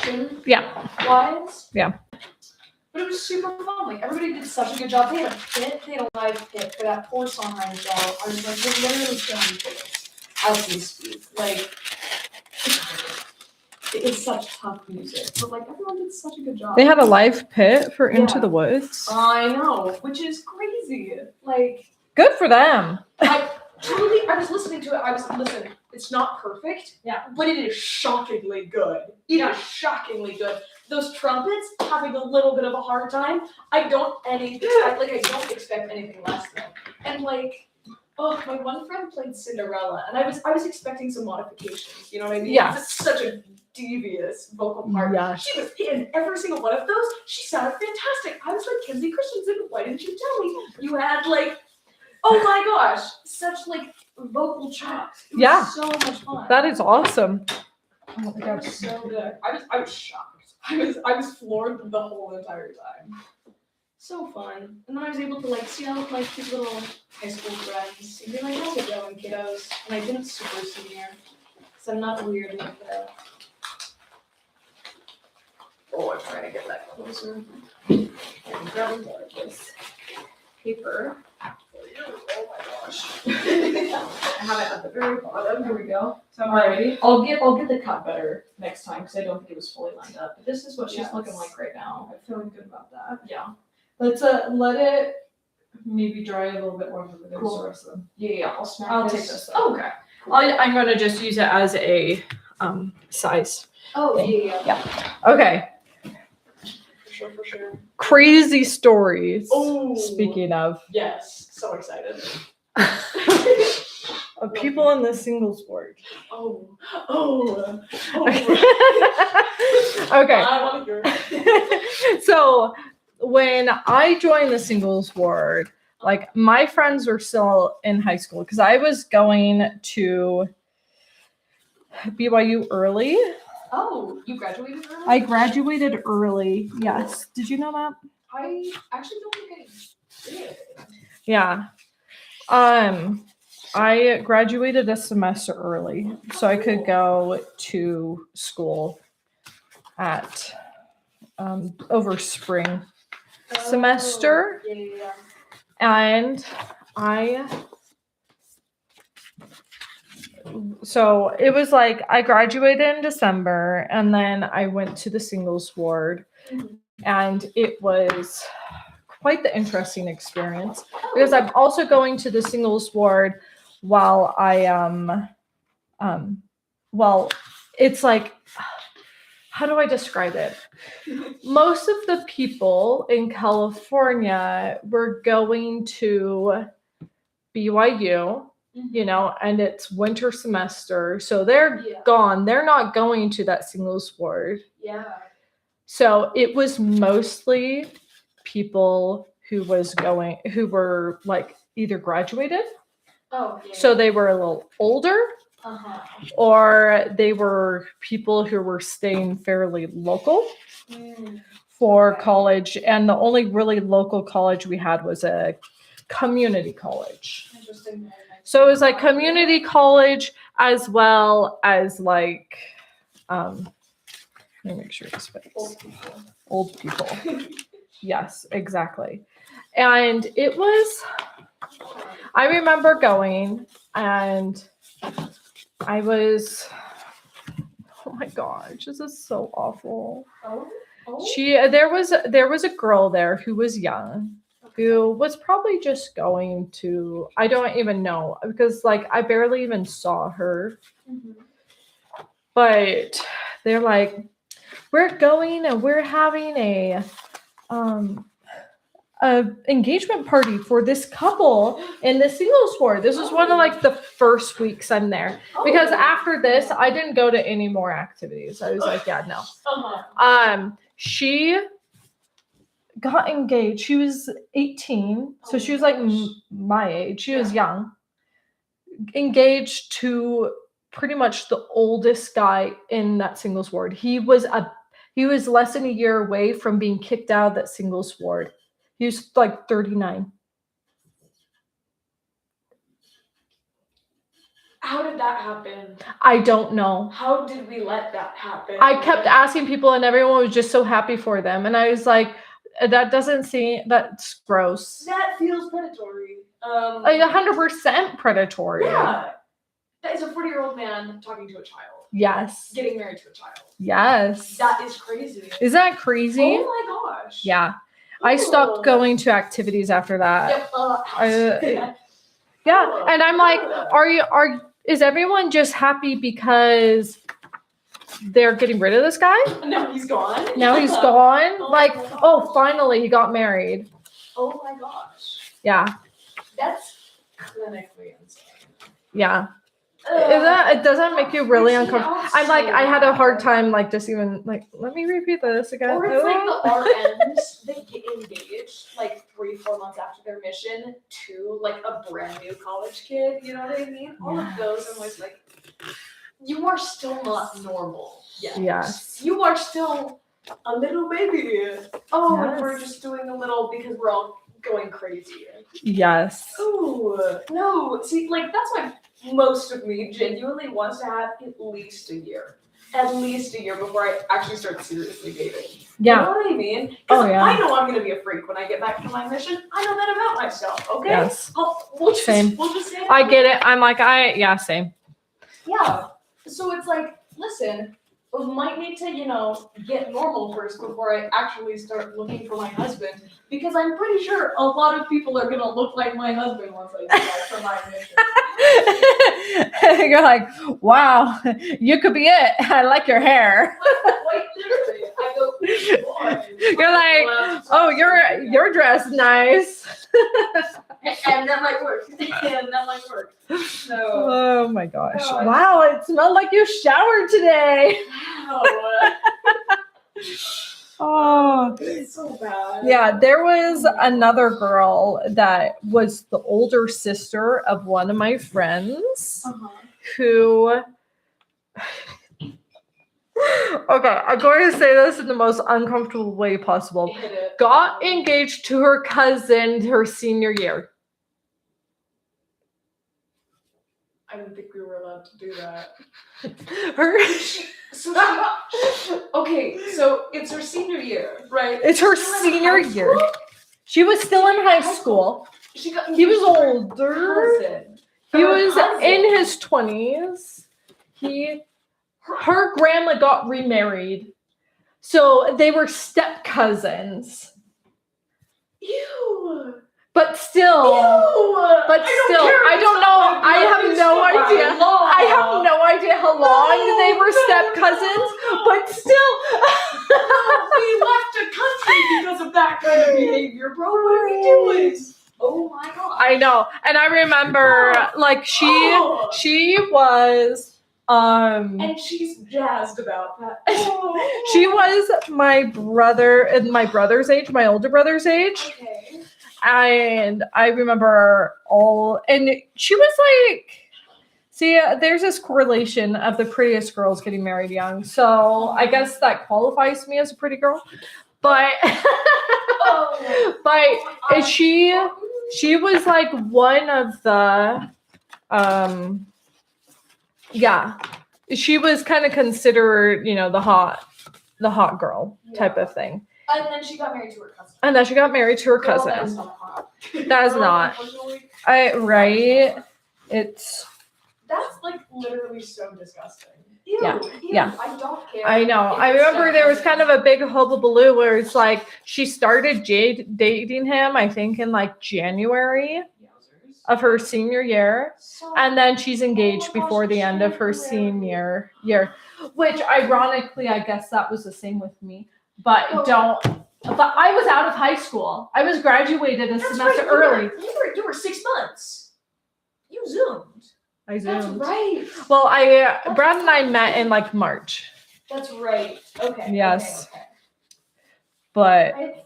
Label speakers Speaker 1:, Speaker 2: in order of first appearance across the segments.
Speaker 1: production.
Speaker 2: Yeah.
Speaker 1: Wise.
Speaker 2: Yeah.
Speaker 1: But it was super fun. Like everybody did such a good job. They had a pit. They had a live pit for that poor songwriting show. I was like, we're literally filming pits as we speak. Like. It's such tough music, but like everyone did such a good job.
Speaker 2: They had a live pit for Into the Woods.
Speaker 1: I know, which is crazy. Like,
Speaker 2: good for them.
Speaker 1: I was listening to it. It's not perfect, but it is shockingly good. It is shockingly good. Those trumpets having a little bit of a hard time. I don't expect anything less though. And like. Oh, my one friend played Cinderella, and I was expecting some modifications. You know what I mean?
Speaker 2: Yeah.
Speaker 1: It's such a devious vocal part.
Speaker 2: Yeah.
Speaker 1: She was in every single one of those. She sounded fantastic. I was like, Kenzie Christensen, why didn't you tell me? You had like, oh my gosh, such like vocal chops. It was so much fun.
Speaker 2: That is awesome.
Speaker 1: Oh my gosh, so good. I was shocked. I was floored the whole entire time. So fun. And then I was able to like see all of my cute little high school friends and be like, how's it going, kiddos? And I didn't super senior, because I'm not weird like that. Oh, I'm trying to get that closer. And grabbing more of this paper. Oh my gosh. I have it at the very bottom. Here we go. So I'm ready. I'll get the cut better next time because I don't think it was fully lined up. But this is what she's looking like right now. I'm feeling good about that. Yeah. Let's let it maybe dry a little bit more for the rest of them. Yeah. I'll take this.
Speaker 2: Oh, okay. I'm gonna just use it as a size.
Speaker 1: Oh
Speaker 2: thing.
Speaker 1: yeah.
Speaker 2: Okay.
Speaker 1: For sure.
Speaker 2: Crazy stories.
Speaker 1: Oh.
Speaker 2: Speaking of.
Speaker 1: Yes. So excited.
Speaker 2: Of people in the singles board.
Speaker 1: Oh.
Speaker 2: Okay.
Speaker 1: I want to hear.
Speaker 2: So when I joined the singles ward, like my friends were still in high school because I was going to BYU early.
Speaker 1: Oh, you graduated early?
Speaker 2: I graduated early. Yes. Did you know that?
Speaker 1: I actually don't think I did.
Speaker 2: Yeah. I graduated a semester early, so I could go to school at over spring semester.
Speaker 1: Yeah.
Speaker 2: And so it was like I graduated in December and then I went to the singles ward, and it was quite the interesting experience because I'm also going to the singles ward while it's like, how do I describe it? Most of the people in California were going to BYU, you know, and it's winter semester. So they're gone. They're not going to that singles ward.
Speaker 1: Yeah.
Speaker 2: So it was mostly people who were like either graduated.
Speaker 1: Oh, yeah.
Speaker 2: So they were a little older. Or they were people who were staying fairly local for college. And the only really local college we had was a community college.
Speaker 1: Interesting.
Speaker 2: So it was like community college as well as like, let me make sure this fits. Old people. Yes, exactly. And it was, I remember going and I was, oh my gosh, this is so awful. There was a girl there who was young, who was probably just going to, I don't even know, because like I barely even saw her. But they're like, we're going and we're having a engagement party for this couple in the singles ward. This was one of like the first weeks I'm there, because after this I didn't go to any more activities. I was like, yeah, no. She got engaged. She was 18, so she was like my age. She was young. Engaged to pretty much the oldest guy in that singles ward. He was less than a year away from being kicked out of that singles ward. He was like 39.
Speaker 3: How did that happen?
Speaker 2: I don't know.
Speaker 3: How did we let that happen?
Speaker 2: I kept asking people and everyone was just so happy for them. And I was like, that doesn't seem, that's gross.
Speaker 3: That feels predatory.
Speaker 2: Like 100% predatory.
Speaker 3: Yeah. That is a 40-year-old man talking to a child.
Speaker 2: Yes.
Speaker 3: Getting married to a child.
Speaker 2: Yes.
Speaker 3: That is crazy.
Speaker 2: Is that crazy?
Speaker 3: Oh my gosh.
Speaker 2: Yeah. I stopped going to activities after that.
Speaker 3: Yep.
Speaker 2: Yeah. And I'm like, is everyone just happy because they're getting rid of this guy?
Speaker 3: Now he's gone.
Speaker 2: Now he's gone?
Speaker 3: Oh
Speaker 2: Like,
Speaker 3: my gosh.
Speaker 2: oh, finally he got married.
Speaker 3: Oh my gosh.
Speaker 2: Yeah.
Speaker 3: That's clinically insane.
Speaker 2: Yeah. Does that make you really uncomfortable? I'm like, I had a hard time, like, just even, like, let me repeat this again.
Speaker 3: Or it's like the RNs, they get engaged like 3-4 months after their mission to like a brand new college kid, you know what I mean? All of those, I'm always like, you are still not normal yet.
Speaker 2: Yes.
Speaker 3: You are still a little baby. Oh, and we're
Speaker 2: Yes.
Speaker 3: just doing a little because we're all going crazy.
Speaker 2: Yes.
Speaker 3: Ooh, no. See, like, that's why most of me genuinely wants to have at least a year. At least a year before I actually start seriously dating.
Speaker 2: Yeah.
Speaker 3: You know what I mean? Because
Speaker 2: Oh, yeah.
Speaker 3: I know I'm going to be a freak when I get back from my mission. I know that about myself, okay?
Speaker 2: Yes.
Speaker 3: We'll
Speaker 2: Same.
Speaker 3: just say
Speaker 2: I get it. I'm like, yeah, same.
Speaker 3: Yeah. So it's like, listen, we might need to, get normal first before I actually start looking for my husband. Because I'm pretty sure a lot of people are going to look like my husband once I get back from my mission.
Speaker 2: You're like, wow, you could be it. I like your hair.
Speaker 3: Quite literally. I go, boy.
Speaker 2: You're like, oh, your dress nice.
Speaker 3: And that might work. So,
Speaker 2: Oh my gosh.
Speaker 3: God.
Speaker 2: Wow, it smelled like you showered today.
Speaker 3: wow.
Speaker 2: Oh.
Speaker 3: It's so bad.
Speaker 2: Yeah, there was another girl that was the older sister of one of my friends
Speaker 3: Uh-huh.
Speaker 2: who okay, I'm going to say this in the most uncomfortable way possible.
Speaker 3: Hit it.
Speaker 2: Got engaged to her cousin her senior year.
Speaker 3: I didn't think we were allowed to do that. Okay, so it's her senior year, right?
Speaker 2: It's her
Speaker 3: Still in
Speaker 2: senior
Speaker 3: high
Speaker 2: year.
Speaker 3: school?
Speaker 2: She was still in high school.
Speaker 3: She got
Speaker 2: He was
Speaker 3: engaged to her
Speaker 2: older.
Speaker 3: cousin.
Speaker 2: He
Speaker 3: Her
Speaker 2: was
Speaker 3: cousin.
Speaker 2: in his 20s. Her grandma got remarried. So they were step cousins.
Speaker 3: Ew.
Speaker 2: But still, I don't know. I have no idea. I have no idea how long they were step cousins, but still.
Speaker 3: We left the country because of that kind of behavior, bro. What are we doing? Oh my god.
Speaker 2: I know. And I remember like she was
Speaker 3: and she's jazzed about that. Oh.
Speaker 2: she was my brother's age, my older brother's age.
Speaker 3: Okay.
Speaker 2: And I remember and she was like, see, there's this correlation of the prettiest girls getting married young. So I guess that qualifies me as a pretty girl. But, she was like one of the, she was kind of considered, the hot girl type of thing.
Speaker 3: And then she got married to her cousin.
Speaker 2: Girl, that is not hot. That is not. Right? It's.
Speaker 3: That's like literally so disgusting. Ew,
Speaker 2: Yeah,
Speaker 3: ew,
Speaker 2: yeah.
Speaker 3: I don't care.
Speaker 2: I know. I remember there was kind of a big hullabaloo where it's like she started dating him, I think, in like January of her senior year. And then she's engaged before the end of her senior year. Which ironically, I guess that was the same with me. But I was out of high school. I was graduated a semester early.
Speaker 3: You were 6 months. You zoomed.
Speaker 2: I zoomed.
Speaker 3: That's right.
Speaker 2: Well, Brad and I met in like March.
Speaker 3: That's right. Okay.
Speaker 2: Yes.
Speaker 3: Okay.
Speaker 2: But
Speaker 3: How much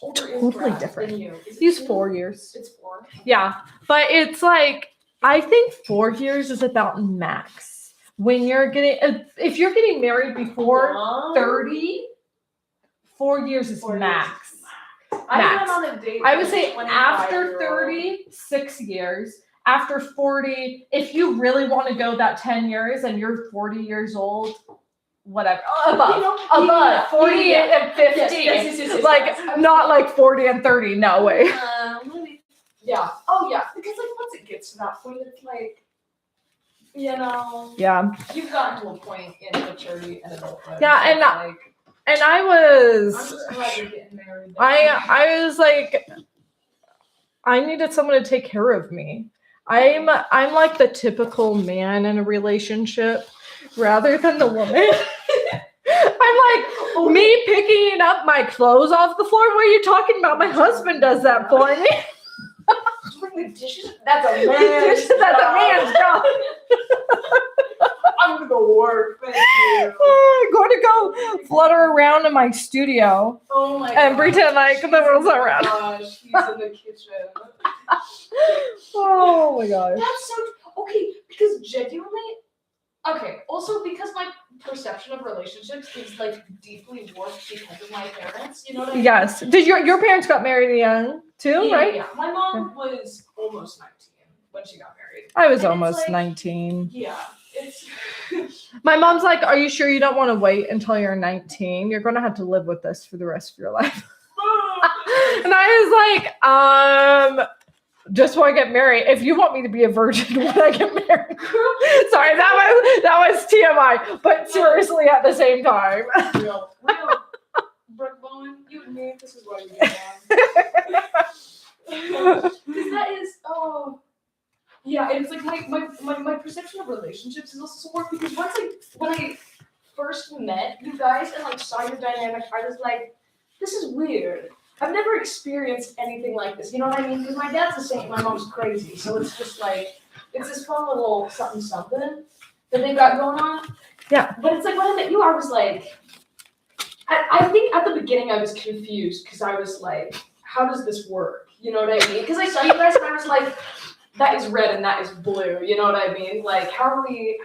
Speaker 3: older is
Speaker 2: totally
Speaker 3: Brad
Speaker 2: different.
Speaker 3: than you? Is it
Speaker 2: he's
Speaker 3: 2?
Speaker 2: 4 years.
Speaker 3: It's 4.
Speaker 2: Yeah. But it's like, I think 4 years is about max. When you're if you're getting married before 30, 4 years is max.
Speaker 3: I went on a date.
Speaker 2: I would
Speaker 3: with
Speaker 2: say
Speaker 3: a
Speaker 2: after
Speaker 3: 25-year-old.
Speaker 2: 30, 6 years. after 40, if you really want to go that 10 years and you're 40 years old, whatever. Above 40 and 50.
Speaker 3: Yes.
Speaker 2: Like, not like 40 and 30. No way.
Speaker 3: Yeah. Oh, yeah. Because, like, once it gets to that point, it's like, you know,
Speaker 2: Yeah.
Speaker 3: you've gotten to a point in maturity and adulthood.
Speaker 2: Yeah,
Speaker 3: so
Speaker 2: and
Speaker 3: it's like,
Speaker 2: And I
Speaker 3: I'm
Speaker 2: was,
Speaker 3: just glad you're getting married.
Speaker 2: I was like, I needed someone to take care of me. I'm like the typical man in a relationship rather than the woman. I'm like, me picking up my clothes off the floor. What are you talking about? My husband does that for me.
Speaker 3: Doing the dishes? That's a man's job.
Speaker 2: That's a man's job.
Speaker 3: I'm gonna go work. Thank you.
Speaker 2: I'm going to go flutter around in my studio
Speaker 3: Oh my
Speaker 2: and
Speaker 3: gosh.
Speaker 2: pretend like the world's not around.
Speaker 3: Gosh, he's in the kitchen.
Speaker 2: Oh my gosh.
Speaker 3: That's so okay, because genuinely, okay, also because my perception of relationships is like deeply warped because of my parents, you know what I mean?
Speaker 2: Yes. Did your parents got married young too,
Speaker 3: Yeah,
Speaker 2: right?
Speaker 3: yeah. My mom was almost 19 when she got married.
Speaker 2: I was
Speaker 3: And it's
Speaker 2: almost
Speaker 3: like-
Speaker 2: 19.
Speaker 3: Yeah, it's
Speaker 2: My mom's like, "Are you sure you don't want to wait until you're 19? You're going to have to live with this for the rest of your life." And I was like, just when I get married, if you want me to be a virgin when I get married. Sorry, that was TMI, but seriously at the same time.
Speaker 3: real. Brooke Bowen, you and me, this is why we get along. Because that is, yeah, and it's like my perception of relationships is also so warped because when I first met you guys and like saw your dynamic, I was like, this is weird. I've never experienced anything like this. You know what I mean? Because my dad's a saint, my mom's crazy, so it's just like it's this fun little something that they've got going on.
Speaker 2: Yeah.
Speaker 3: But it's like when I met you, I was like, I think at the beginning I was confused because I was like, how does this work? You know what I mean? Because I saw you guys and I was like, that is red and that is blue. You know what I mean? Like, how are we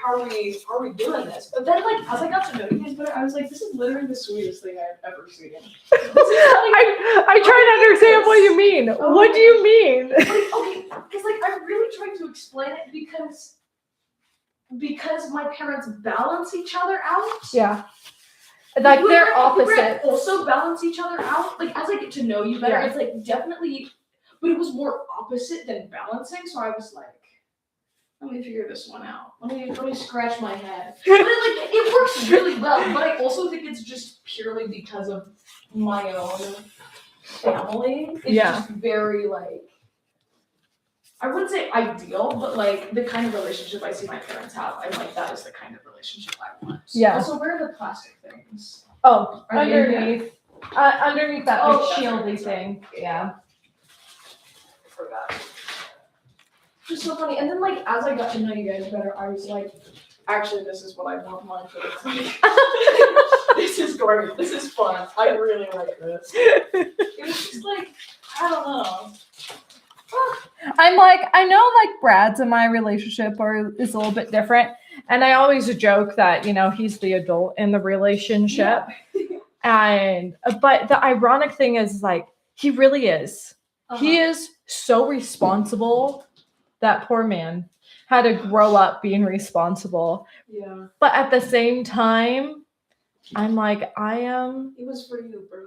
Speaker 3: doing this? But then, like, as I got to know you guys better, I was like, this is literally the sweetest thing I've ever seen.
Speaker 2: I try to understand what you mean. What do you mean?
Speaker 3: Like, okay, because like I'm really trying to explain it because my parents balance each other out.
Speaker 2: Yeah. Like
Speaker 3: We
Speaker 2: they're
Speaker 3: were
Speaker 2: opposite.
Speaker 3: also balance each other out. Like as I get to know you better,
Speaker 2: Yeah.
Speaker 3: it's like definitely, but it was more opposite than balancing. So I was like, let me figure this one out. Let me scratch my head. But it works really well. But I also think it's just purely because of my own family. It's just very like, I wouldn't say ideal, but like the kind of relationship I see my parents have, I'm like, that is the kind of relationship I want.
Speaker 2: Yeah.
Speaker 3: Also, where are the plastic things?
Speaker 2: Oh,
Speaker 3: Are they in
Speaker 2: underneath. Underneath that
Speaker 3: Oh,
Speaker 2: big
Speaker 3: that's
Speaker 2: shieldy
Speaker 3: right.
Speaker 2: thing. Yeah.
Speaker 3: I forgot. Just so funny. And then like as I got to know you guys better, I was like, actually, this is what I want mine to look like. This is great. This is fun. I really like this. It was just like, I don't know.
Speaker 2: I'm like, I know like Brad's and my relationship is a little bit different. And I always joke that, you know, he's the adult in the relationship. But the ironic thing is like, he really is. He is so responsible. That poor man had to grow up being responsible.
Speaker 3: Yeah.
Speaker 2: But at the same time, I'm like, I am.
Speaker 3: It was for you, bro.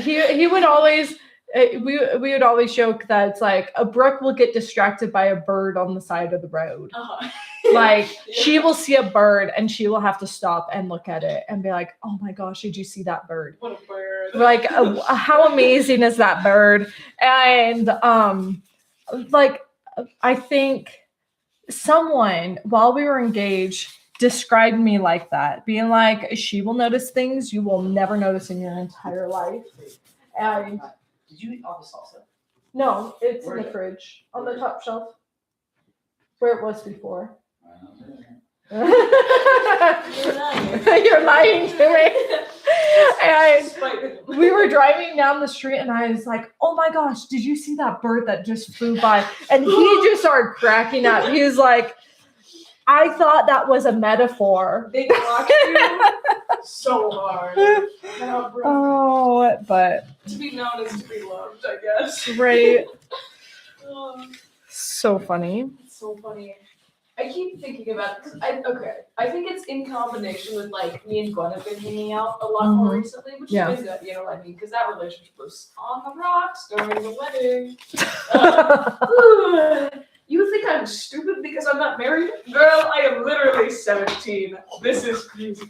Speaker 2: He would always, we would always joke that it's like a Brooke will get distracted by a bird on the side of the road. Like she will see a bird and she will have to stop and look at it and be like, oh my gosh, did you see that bird?
Speaker 3: What a bird.
Speaker 2: Like, how amazing is that bird? And like, I think someone while we were engaged described me like that, being like, she will notice things you will never notice in your entire life. And
Speaker 4: Did you eat all the salsa?
Speaker 2: no, it's
Speaker 4: Where
Speaker 2: in
Speaker 4: is
Speaker 2: the
Speaker 4: it?
Speaker 2: fridge on the
Speaker 4: Where is
Speaker 2: top shelf where it was before.
Speaker 3: You're
Speaker 2: You're lying to me. And we were driving down the street and I was like, oh my gosh, did you see that bird that just flew by? And he just started cracking up. He was like, I thought that was a metaphor.
Speaker 3: They blocked you so hard. Now, bro,
Speaker 2: Oh, but
Speaker 3: to be known is to be loved, I guess.
Speaker 2: right.
Speaker 3: Oh,
Speaker 2: So funny.
Speaker 3: it's so funny. I keep thinking about because I think it's in combination with like me and Gwen have been hanging out a lot more recently, which
Speaker 2: Yeah.
Speaker 3: has been good. You know what I mean? Because that relationship was on the rocks during the wedding. You think I'm stupid because I'm not married? Girl, I am literally 17. This is crazy.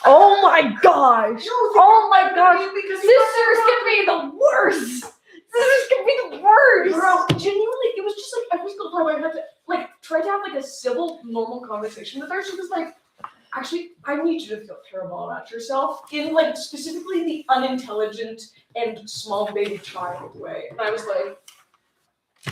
Speaker 2: Oh my gosh. Oh my gosh.
Speaker 3: Because
Speaker 2: Sisters can be the worst. Sisters can be the worst.
Speaker 3: Girl, genuinely, it was just like every single time I had to try to have like a civil, normal conversation with her. She was like, "Actually, I need you to feel terrible about yourself in like specifically the unintelligent and small baby child way." And I was like,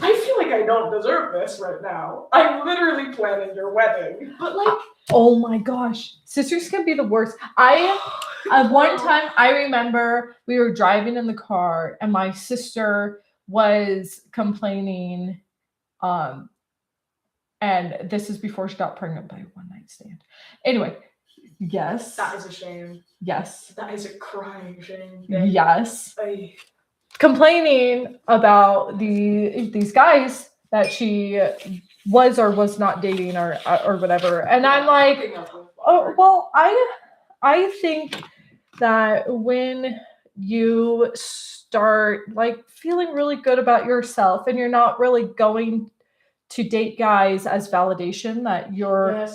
Speaker 3: "I feel like I don't deserve this right now. I'm literally planning your wedding, but like."
Speaker 2: Oh my gosh. Sisters can be the worst. One time I remember we were driving in the car and my sister was complaining, and this is before she got pregnant by a one-night stand. Anyway, yes.
Speaker 3: That is a shame.
Speaker 2: Yes.
Speaker 3: That is a crying shame.
Speaker 2: Yes.
Speaker 3: I...
Speaker 2: Complaining about these guys that she was or was not dating or whatever. And I'm like, oh, well, I think that when you start like feeling really good about yourself and you're not really going to date guys as validation that you're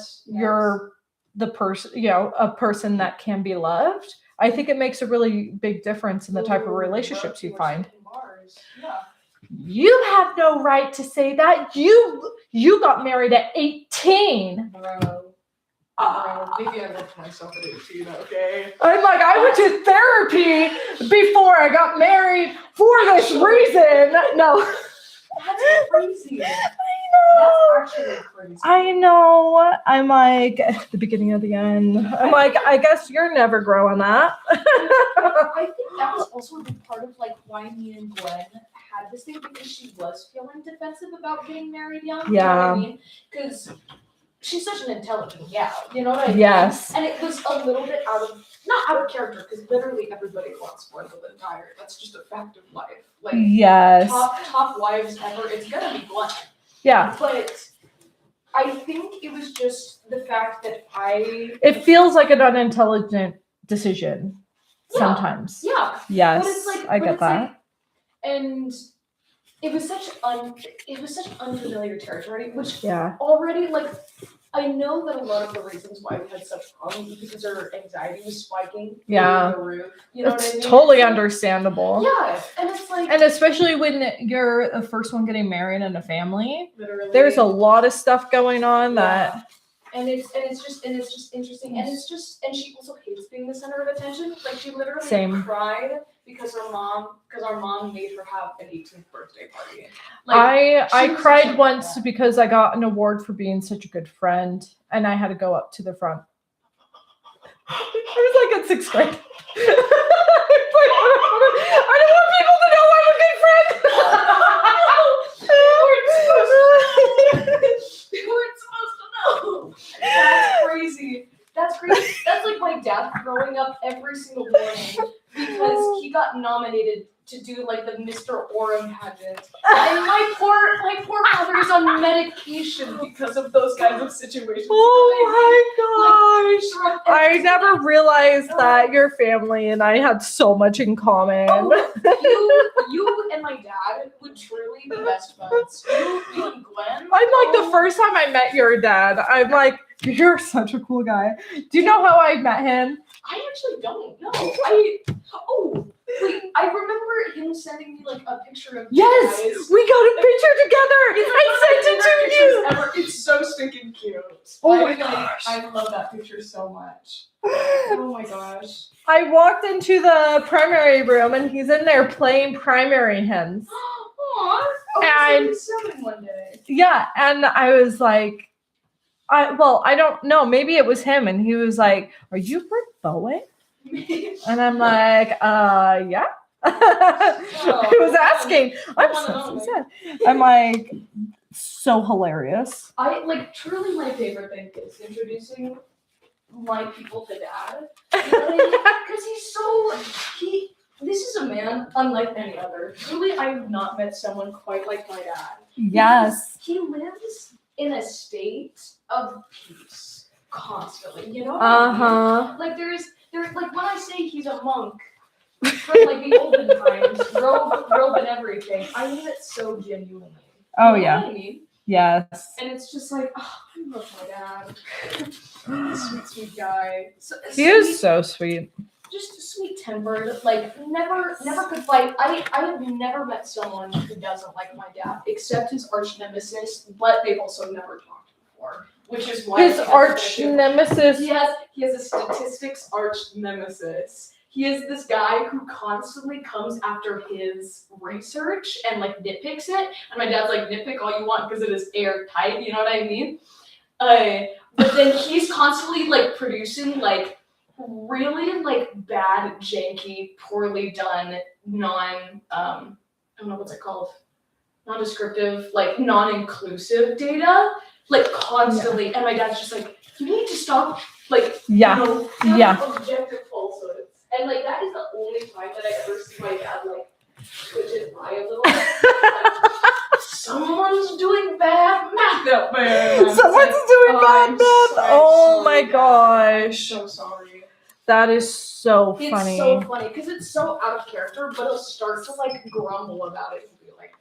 Speaker 2: the person, a person that can be loved, I think it makes a really big difference in the type of relationships you find.
Speaker 3: Yeah.
Speaker 2: You have no right to say that. You got married at 18.
Speaker 3: Bro, maybe I loved myself at 18, okay?
Speaker 2: I'm like, I went to therapy before I got married for this reason. No.
Speaker 3: That's crazy.
Speaker 2: I know.
Speaker 3: That's actually crazy.
Speaker 2: I know. I'm like, the beginning of the end. I'm like, I guess you're never growing that.
Speaker 3: I think that was also a big part of like why me and Gwen had this thing, because she was feeling defensive about getting married young. You know what I mean? Because she's such an intelligent gal, you know what I mean?
Speaker 2: Yes.
Speaker 3: And it was a little bit not out of character, because literally everybody wants Gwen and tired. That's just a fact of life. Like,
Speaker 2: yes.
Speaker 3: top wives ever, it's gonna be Gwen.
Speaker 2: Yeah.
Speaker 3: But I think it was just the fact that
Speaker 2: it feels like an unintelligent decision sometimes.
Speaker 3: Yeah.
Speaker 2: Yes.
Speaker 3: But it's like,
Speaker 2: I get that.
Speaker 3: Like, and it was such unfamiliar territory, which already like I know that a lot of the reasons why we had such problems was because our anxiety was spiking.
Speaker 2: Yeah.
Speaker 3: Through the roof. You know what I mean?
Speaker 2: Totally understandable.
Speaker 3: Yeah. And it's like,
Speaker 2: and especially when you're the first one getting married in a family,
Speaker 3: literally,
Speaker 2: there's a lot of stuff going on that.
Speaker 3: And it's just interesting, and she also hates being the center of attention. Like she literally cried because our mom made her have an 18th birthday party. Like,
Speaker 2: I cried once because I got an award for being such a good friend, and I had to go up to the front. I was like in 6th grade. I don't want people to know I'm a good friend.
Speaker 3: You weren't supposed to know. That's crazy. That's crazy. That's like my dad growing up every single morning because he got nominated to do like the Mr. Orem pageant. And my poor mother is on medication because of those kinds of situations.
Speaker 2: Oh my gosh. I never realized that your family and I had so much in common.
Speaker 3: You and my dad would truly be best friends. You and Gwen.
Speaker 2: I'm like the first time I met your dad, I'm like, you're such a cool guy. Do you know how I met him?
Speaker 3: I actually don't know. Wait, I remember him sending me like a picture of you guys.
Speaker 2: We got a picture together. I sent it to you.
Speaker 3: Ever. It's so stinking cute.
Speaker 2: Oh my gosh.
Speaker 3: I love that picture so much. Oh my gosh.
Speaker 2: I walked into the primary room and he's in there playing primary hymns.
Speaker 3: Aww.
Speaker 2: And
Speaker 3: sermon one day.
Speaker 2: Yeah, and I was like, I don't know. Maybe it was him, and he was like, "Are you Rick Bowen?" And I'm like, yeah. He was asking. I'm like, so hilarious.
Speaker 3: Truly my favorite thing is introducing my people to dad. You know what I mean? Because this is a man unlike any other. Truly, I have not met someone quite like my dad.
Speaker 2: Yes.
Speaker 3: He lives in a state of peace constantly. You know what I mean?
Speaker 2: Uh-huh.
Speaker 3: Like there's like when I say he's a monk from like the olden times, robe and everything, I mean it so genuinely.
Speaker 2: Oh,
Speaker 3: You know
Speaker 2: yeah.
Speaker 3: what I mean?
Speaker 2: Yes.
Speaker 3: And it's just like, oh, I love my dad. Sweet guy. So,
Speaker 2: He is so sweet.
Speaker 3: just sweet tempered. Like never could fight. I have never met someone who doesn't like my dad, except his arch nemesis. But they've also never talked before, which is why
Speaker 2: His arch nemesis.
Speaker 3: He has a statistics arch nemesis. He is this guy who constantly comes after his research and like nitpicks it. And my dad's like, nitpick all you want because it is airtight. You know what I mean? But then he's constantly like producing like really like bad, janky, poorly done, I don't know what's it called, non-descriptive, like non-inclusive data, like constantly. Yeah. And my dad's just like, you need to stop, like,
Speaker 2: Yeah.
Speaker 3: you know, objective falsehoods. And like that is the only time that I ever see my dad like twitch his eye a little bit. Someone's doing bad math up there.
Speaker 2: Someone's doing bad math. Oh my gosh.
Speaker 3: I'm so sorry.
Speaker 2: That is so funny.
Speaker 3: It's so funny because it's so out of character, but he'll start to like grumble about it and be like,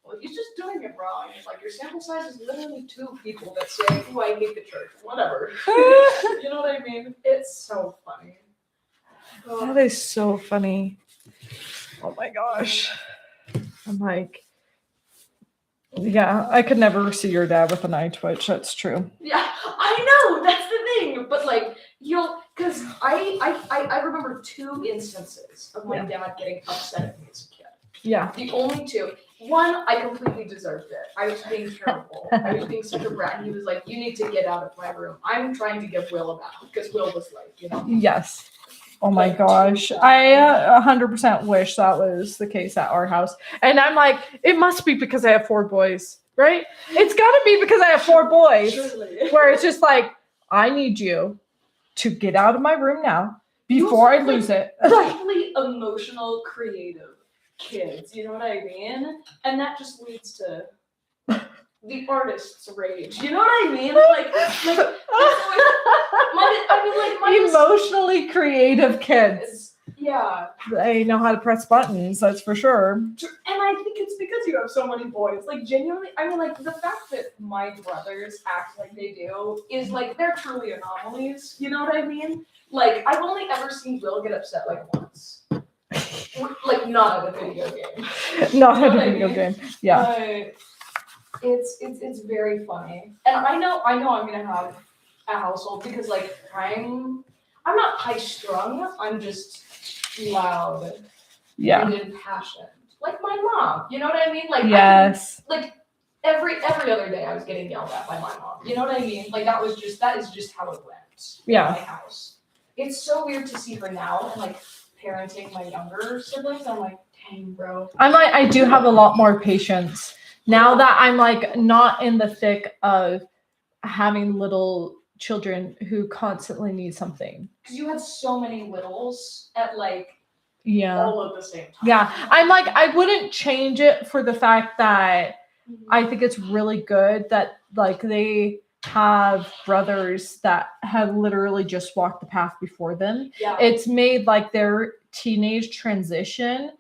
Speaker 3: well, he's just doing it wrong. It's like your sample size is literally 2 people that say, oh, I hate the church. Whatever. You know what I mean? It's so funny.
Speaker 2: That is so funny. Oh my gosh. I'm like, yeah, I could never see your dad with an eye twitch. That's true.
Speaker 3: Yeah, I know. That's the thing. But like, because I remember 2 instances of my dad getting upset at me as a kid.
Speaker 2: Yeah.
Speaker 3: The only 2. One, I completely deserved it. I was being terrible. I was being such a brat. And he was like, you need to get out of my room. I'm trying to give Will a bath because Will was like, you know.
Speaker 2: Yes. Oh my gosh. I 100% wish that was the case at our house. And I'm like, it must be because I have 4 boys, right? It's got to be because I have 4 boys.
Speaker 3: Surely.
Speaker 2: Where it's just like, I need you to get out of my room now before I lose it.
Speaker 3: Really emotional, creative kids, you know what I mean? And that just leads to the artist's rage. You know what I mean? My
Speaker 2: emotionally creative kids.
Speaker 3: Yeah.
Speaker 2: They know how to press buttons, that's for sure.
Speaker 3: And I think it's because you have so many boys. Like genuinely, I mean like the fact that my brothers act like they do is like they're truly anomalies. You know what I mean? Like I've only ever seen Will get upset like once. Like not at a video game.
Speaker 2: Not at a video game. Yeah.
Speaker 3: It's very funny. And I know I'm gonna have a household because like I'm not high strung, I'm just loud.
Speaker 2: Yeah.
Speaker 3: And impassioned. Like my mom. You know what I mean? Like
Speaker 2: yes.
Speaker 3: Like every other day I was getting yelled at by my mom. You know what I mean? Like that is just how it went in my house. It's so weird to see her now and like parenting my younger siblings. I'm like, dang, bro.
Speaker 2: I do have a lot more patience now that I'm like not in the thick of having little children who constantly need something.
Speaker 3: Because you had so many littles at like
Speaker 2: yeah
Speaker 3: all at the same time.
Speaker 2: Yeah, I'm like I wouldn't change it for the fact that I think it's really good that like they have brothers that have literally just walked the path before them.
Speaker 3: Yeah.
Speaker 2: It's made like their teenage transition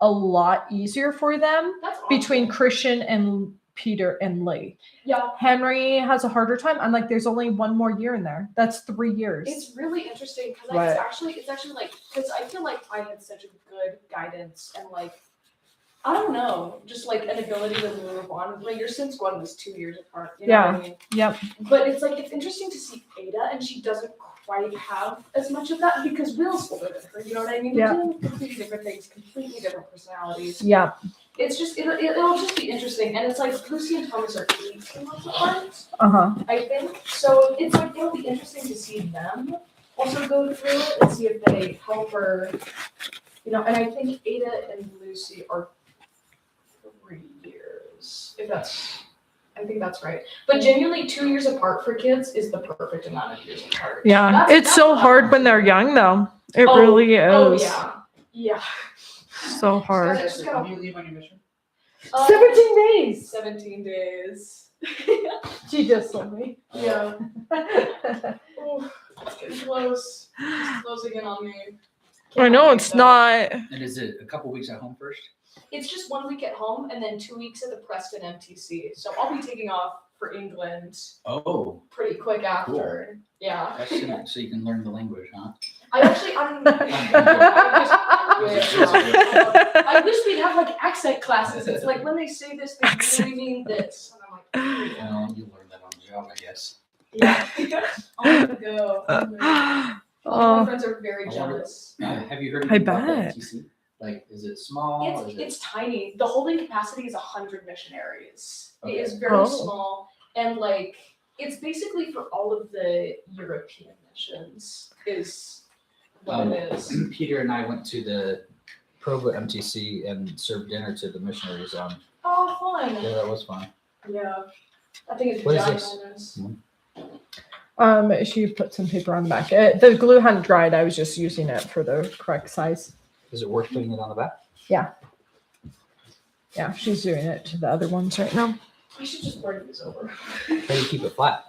Speaker 2: a lot easier for them.
Speaker 3: That's awesome.
Speaker 2: Between Christian and Peter and Lee.
Speaker 3: Yeah.
Speaker 2: Henry has a harder time. I'm like, there's only 1 more year in there. That's 3 years.
Speaker 3: It's really interesting because it's actually like because I feel like I had such a good guidance and like I don't know, just like an ability to move on. Like your since one was 2 years apart. You know what I mean?
Speaker 2: Yep.
Speaker 3: But it's like it's interesting to see Ada, and she doesn't quite have as much of that because Will's older than her. You know what I mean? They're doing completely different things, completely different personalities.
Speaker 2: Yeah.
Speaker 3: It's just it'll just be interesting, and it's like Lucy and Thomas are 18 months apart. I think so. It's like it'll be interesting to see them also go through it and see if they help her. You know, and I think Ada and Lucy are 3 years. I think that's right. But genuinely, 2 years apart for kids is the perfect amount of years apart.
Speaker 2: Yeah, it's so hard when they're young, though. It really is.
Speaker 3: Oh yeah, yeah.
Speaker 2: So hard.
Speaker 4: When do you leave on your mission?
Speaker 2: 17 days.
Speaker 3: 17 days.
Speaker 2: She just told me.
Speaker 3: Yeah. Oh, it's getting close. It's closing in on me.
Speaker 2: I know it's not.
Speaker 4: And is it a couple weeks at home first?
Speaker 3: It's just 1 week at home and then 2 weeks at the Preston MTC. So I'll be taking off for England
Speaker 4: Oh,
Speaker 3: pretty quick after. Yeah.
Speaker 4: that's it. So you can learn the language, huh?
Speaker 3: I wish we'd have like accent classes. It's like when they say this, they really mean this. And I'm like,
Speaker 4: Well, you learn that on the job, I guess.
Speaker 3: yeah. I'm gonna go. All my friends are very
Speaker 4: I wonder-
Speaker 3: jealous.
Speaker 4: Have you heard
Speaker 2: I
Speaker 4: anything about the
Speaker 2: bet.
Speaker 4: MTC? Like, is it small?
Speaker 3: It's tiny. The holding capacity is 100 missionaries.
Speaker 4: Okay.
Speaker 3: It is very
Speaker 2: Oh.
Speaker 3: small, and like it's basically for all of the European missions. Is what it is.
Speaker 4: Peter and I went to the Provo MTC and served dinner to the missionaries.
Speaker 3: Oh, fun.
Speaker 4: Yeah, that was fun.
Speaker 3: Yeah. I think it's
Speaker 4: What is
Speaker 3: ginormous.
Speaker 2: She put some paper on the back. The glue hadn't dried. I was just using it for the correct size.
Speaker 4: Is it worth putting it on the back?
Speaker 2: Yeah, she's doing it to the other ones right now.
Speaker 3: I should just bring this over.
Speaker 4: How do you keep it flat?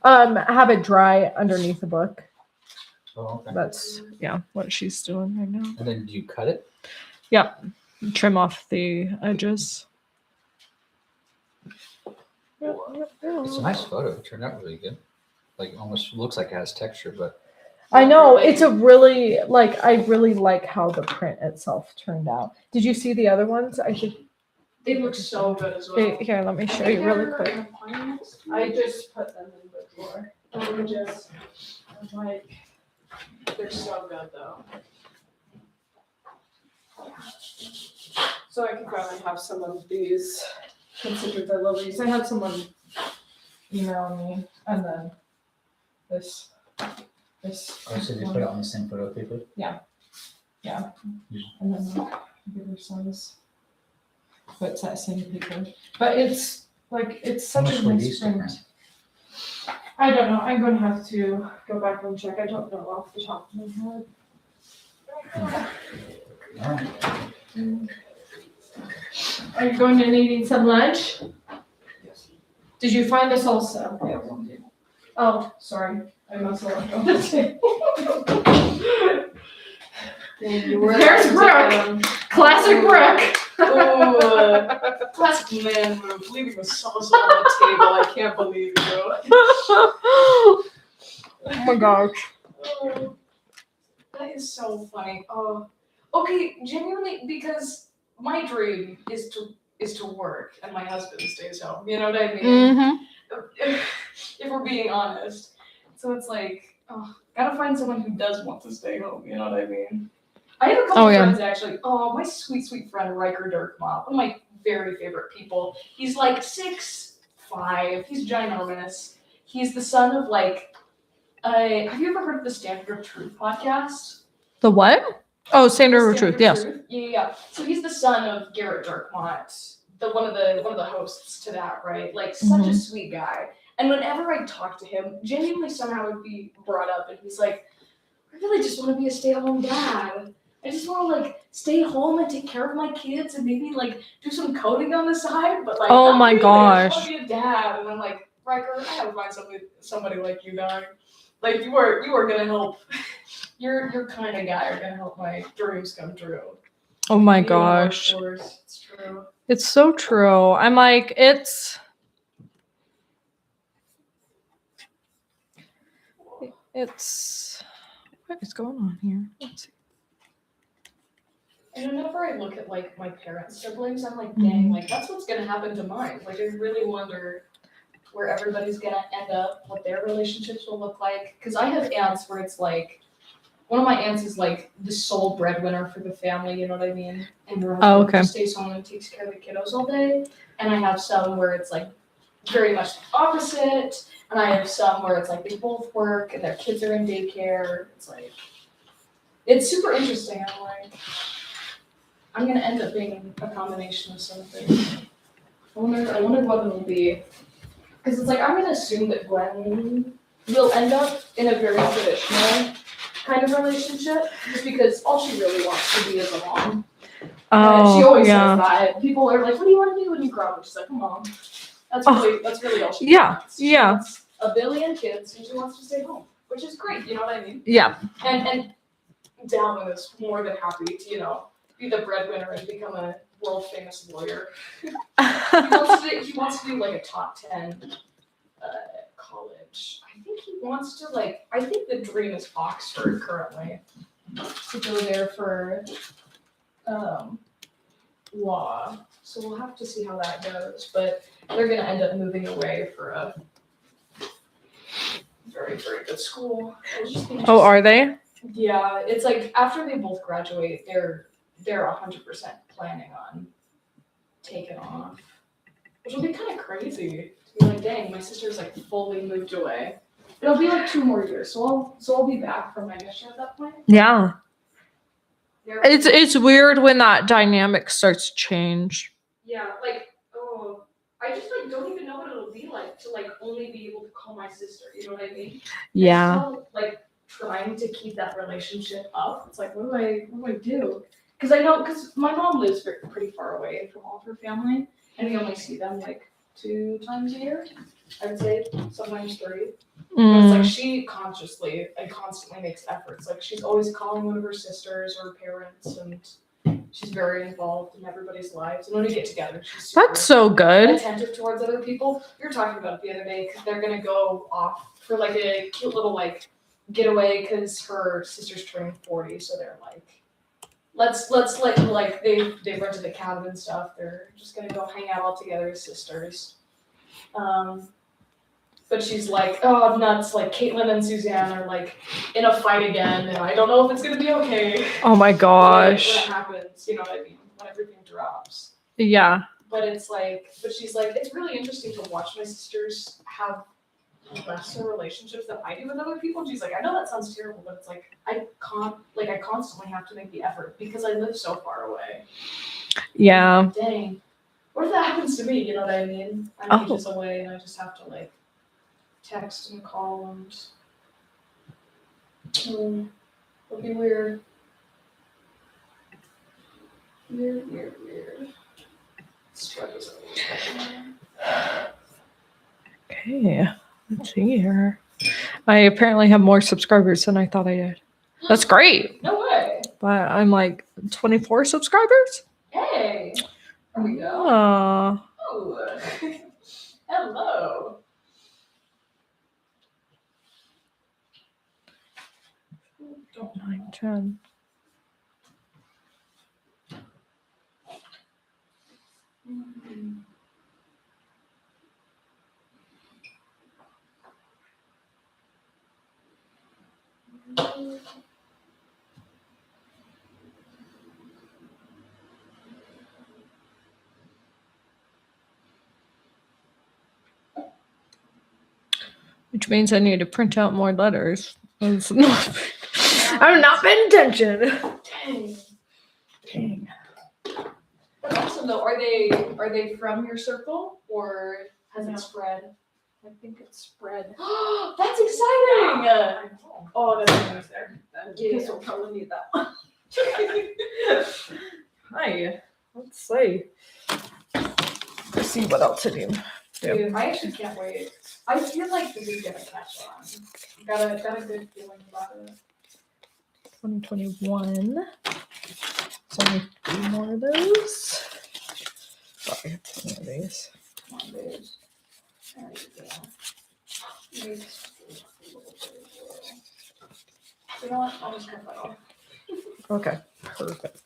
Speaker 2: Have it dry underneath the book.
Speaker 4: Oh, okay.
Speaker 2: That's what she's doing right now.
Speaker 4: And then do you cut it?
Speaker 2: Trim off the edges.
Speaker 4: It's a nice photo. It turned out really good. Like almost looks like it has texture, but
Speaker 2: I know it's a really I really like how the print itself turned out. Did you see the other ones? I should.
Speaker 3: They look so good as well.
Speaker 2: Here, let me show you really quick.
Speaker 3: I
Speaker 2: just put them in the drawer.
Speaker 3: I'm like, they're so good though.
Speaker 2: So I can finally have some of these considered the lilies. I had someone email me, and then this.
Speaker 4: oh, so they put it on the same photo paper.
Speaker 2: Yeah, and then the bigger size. But it's that same paper. But it's
Speaker 4: How
Speaker 2: such
Speaker 4: much
Speaker 2: a
Speaker 4: were
Speaker 2: nice
Speaker 4: these
Speaker 2: print.
Speaker 4: different?
Speaker 2: I don't know. I'm gonna have to go back and check. I don't know off the top of my head.
Speaker 4: All right.
Speaker 2: Are you going and eating some lunch?
Speaker 4: Yes.
Speaker 2: Did you find us also? Oh, sorry. I must have left on the table. There's Brooke. Classic Brooke.
Speaker 3: Ooh, classic man move, leaving the sauce on the table. I can't believe you.
Speaker 2: Oh my gosh.
Speaker 3: Oh, that is so funny. Oh, okay, genuinely, because my dream is to work and my husband stays home. You know what I mean?
Speaker 2: Mm-hmm.
Speaker 3: If we're being honest, so it's like, oh, gotta find someone who does want to stay home. You know what I mean? I have a couple friends actually. Oh, my sweet, sweet friend Riker Dirkma, one of my very favorite people. He's like 6'5". He's ginormous. He's the son of have you ever heard of the Standard of Truth podcast?
Speaker 2: The what? Oh, Standard of
Speaker 3: Standard
Speaker 2: Truth. Yes.
Speaker 3: Yeah. So he's the son of Garrett Dirkmont, one of the hosts to that, right? Like such a sweet guy. And whenever I talk to him, genuinely somehow it would be brought up, and he's like, I really just want to be a stay-at-home dad. I just want to stay home and take care of my kids and maybe do some coding on the side, but
Speaker 2: Oh
Speaker 3: not
Speaker 2: my
Speaker 3: really.
Speaker 2: gosh.
Speaker 3: I just want to be a dad. And I'm like, Riker, I gotta find somebody like you, dog. Like you are gonna help. You're kind of guy. You're gonna help my dreams come true.
Speaker 2: Oh my
Speaker 3: You are,
Speaker 2: gosh.
Speaker 3: of course. It's true.
Speaker 2: It's so true. I'm like, it's what is going on here? Let's see.
Speaker 3: And whenever I look at my parents' siblings, I'm like, dang, that's what's gonna happen to mine. I really wonder where everybody's gonna end up, what their relationships will look like. Because I have aunts where it's one of my aunts is the sole breadwinner for the family, you know what I mean? And her husband just stays home and takes care of the kiddos all day. And I have some where it's very much the opposite. And I have some where it's they both work and their kids are in daycare. It's super interesting. I'm gonna end up being a combination of something. I wonder what it'll be. Because it's I'm gonna assume that Gwen will end up in a very traditional kind of relationship, just because all she really wants to be is a mom. And she always says that. People are like, what do you want to do when you grow up? And she's like, Mom. That's really all she
Speaker 2: Yeah,
Speaker 3: wants. She
Speaker 2: yeah.
Speaker 3: wants a billion kids and she wants to stay home, which is great. You know what I mean?
Speaker 2: Yeah.
Speaker 3: And Dallin is more than happy to, be the breadwinner and become a world famous lawyer. He wants to do like a top 10 college. I think he wants to I think the dream is Oxford currently. To go there for law. So we'll have to see how that goes. But they're gonna end up moving away for a very, very good school.
Speaker 2: Oh, are they?
Speaker 3: Yeah, it's like after they both graduate, they're 100% planning on taking off, which will be kind of crazy. To be like, dang, my sister's like fully moved away. It'll be like 2 more years, so I'll be back from my mission at that point.
Speaker 2: Yeah.
Speaker 3: They're-
Speaker 2: It's weird when that dynamic starts to change.
Speaker 3: Yeah, I just don't even know what it'll be like to only be able to call my sister. You know what I mean?
Speaker 2: Yeah.
Speaker 3: I'm still, trying to keep that relationship up. It's like, what do I do? Because my mom lives pretty far away from all of her family, and we only see them 2 times a year. I would say sometimes 3. But it's like she consciously and constantly makes efforts. Like she's always calling one of her sisters or parents, and she's very involved in everybody's lives. And when we get together, she's super
Speaker 2: That's so good.
Speaker 3: attentive towards other people. We were talking about it the other day because they're gonna go off for a cute little getaway because her sister's turning 40, so they're let's they rented a cabin and stuff. They're just gonna go hang out all together as sisters. But she's like, oh nuts, Caitlin and Suzanne are in a fight again, and I don't know if it's gonna be okay.
Speaker 2: Oh my gosh.
Speaker 3: When it happens, you know what I mean? When everything drops.
Speaker 2: Yeah.
Speaker 3: But it's but she's it's really interesting to watch my sisters have lesser relationships than I do with other people. And she's like, I know that sounds terrible, but it's I constantly have to make the effort because I live so far away.
Speaker 2: Yeah.
Speaker 3: Dang. What if that happens to me? You know what I mean? I'm ages away and I just have to text and call and it'll be weird. Weird. Struggles.
Speaker 2: Okay. Let's see here. I apparently have more subscribers than I thought I did. That's great.
Speaker 3: No way.
Speaker 2: But I'm 24 subscribers.
Speaker 3: Hey. There we go.
Speaker 2: Oh.
Speaker 3: Oh. Hello.
Speaker 2: Don't 9, 10. Which means I need to print out more letters. I've not paying attention.
Speaker 3: Dang. That's awesome though. Are they from your circle or has it spread?
Speaker 1: I think it's spread.
Speaker 3: That's exciting! Oh, that's nice there.
Speaker 1: Yeah, we'll probably need that one.
Speaker 2: Hi. Let's see. Let's see what else I do.
Speaker 3: Dude, I actually can't wait. I feel like this is gonna catch on. Got a good feeling about it.
Speaker 2: 2021. So only 3 more of those. Sorry, I have 20 of these.
Speaker 3: Come on, dude. There you go. You know what? I'll just cut that off.
Speaker 2: Okay, perfect.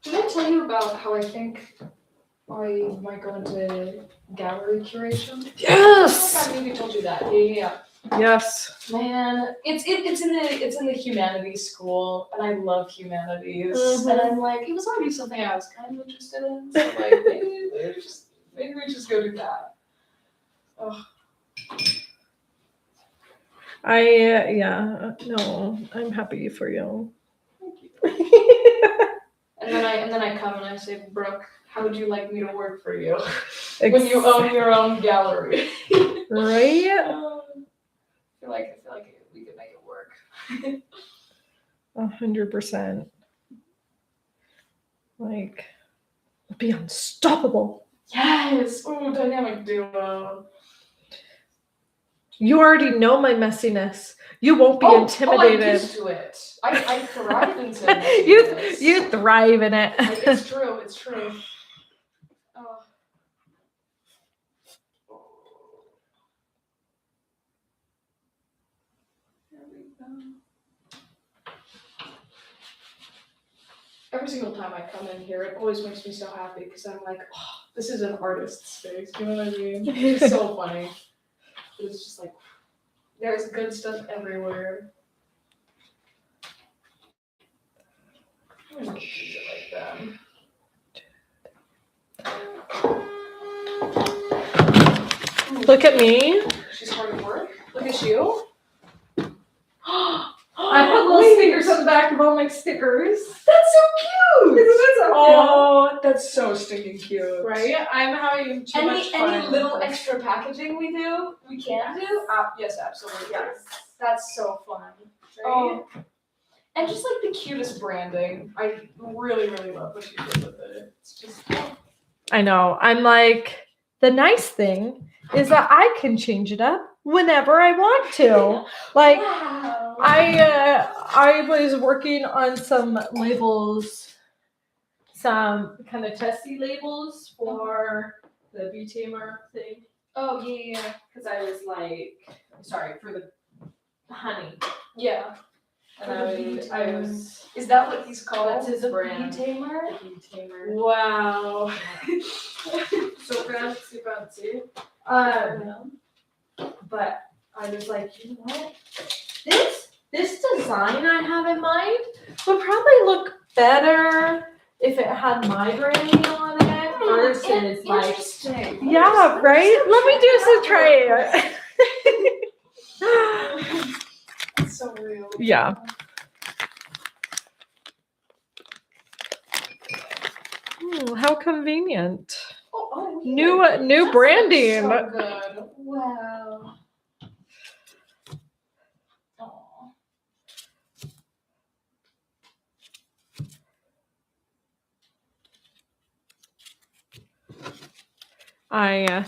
Speaker 3: Did I tell you about how I think I might go into gallery curation?
Speaker 2: Yes!
Speaker 3: I maybe told you that. Yeah.
Speaker 2: Yes.
Speaker 3: Man, it's in the humanities school, and I love humanities.
Speaker 2: Mhm.
Speaker 3: And I'm it was already something I was kind of interested in. So maybe we just go do that. Oh,
Speaker 2: Yeah, no, I'm happy for you.
Speaker 3: thank you. And then I come and I say, Brooke, how would you like me to work for you when you own your own gallery?
Speaker 2: Right?
Speaker 3: I feel like we could make it work.
Speaker 2: 100%. Like, be unstoppable.
Speaker 3: Yes. Ooh, dynamic duo.
Speaker 2: You already know my messiness. You won't be
Speaker 3: I'm
Speaker 2: intimidated.
Speaker 3: used to it. I thrive in messiness.
Speaker 2: you thrive in it.
Speaker 3: It's true. It's true. Oh. There we go. Every single time I come in here, it always makes me so happy because I'm like, oh, this is an artist space. You know what I mean? It's so funny. It's just like, there's good stuff everywhere. I'm gonna keep it like that.
Speaker 2: Look at me.
Speaker 3: She's hard at work. Look at you.
Speaker 2: I put little stickers on the back of all my stickers.
Speaker 3: That's so cute.
Speaker 2: Isn't it so
Speaker 3: Oh, that's so stinking cute.
Speaker 2: Right? I'm having too much fun.
Speaker 3: Any little extra packaging we can do? Yes, absolutely.
Speaker 2: Yes.
Speaker 3: That's so fun.
Speaker 2: Right?
Speaker 3: Oh, and just like the cutest branding. I really, really love what you did with it. It's just.
Speaker 2: I know. I'm like, the nice thing is that I can change it up whenever I want to. Like,
Speaker 3: Wow.
Speaker 2: I was working on some labels, some kind of testy labels for the bee tamer thing.
Speaker 3: Oh yeah.
Speaker 2: Because I was like, sorry, for the honey.
Speaker 3: Yeah.
Speaker 2: And
Speaker 3: For the bee
Speaker 2: I
Speaker 3: tamer.
Speaker 2: was
Speaker 3: Is that what he's called?
Speaker 2: That's his
Speaker 3: The
Speaker 2: brand.
Speaker 3: Bee tamer.
Speaker 2: the bee tamer.
Speaker 3: Wow.
Speaker 2: So fancy, fancy. But I was like, you know what? This design I have in mind would probably look better if it had my branding on it versus like,
Speaker 3: Interesting.
Speaker 2: yeah, right? Let me do some try.
Speaker 3: That's so real.
Speaker 2: Yeah. How convenient.
Speaker 3: Oh,
Speaker 2: New
Speaker 3: yeah.
Speaker 2: new
Speaker 3: That
Speaker 2: branding.
Speaker 3: looks so good. Wow. Aw.
Speaker 2: I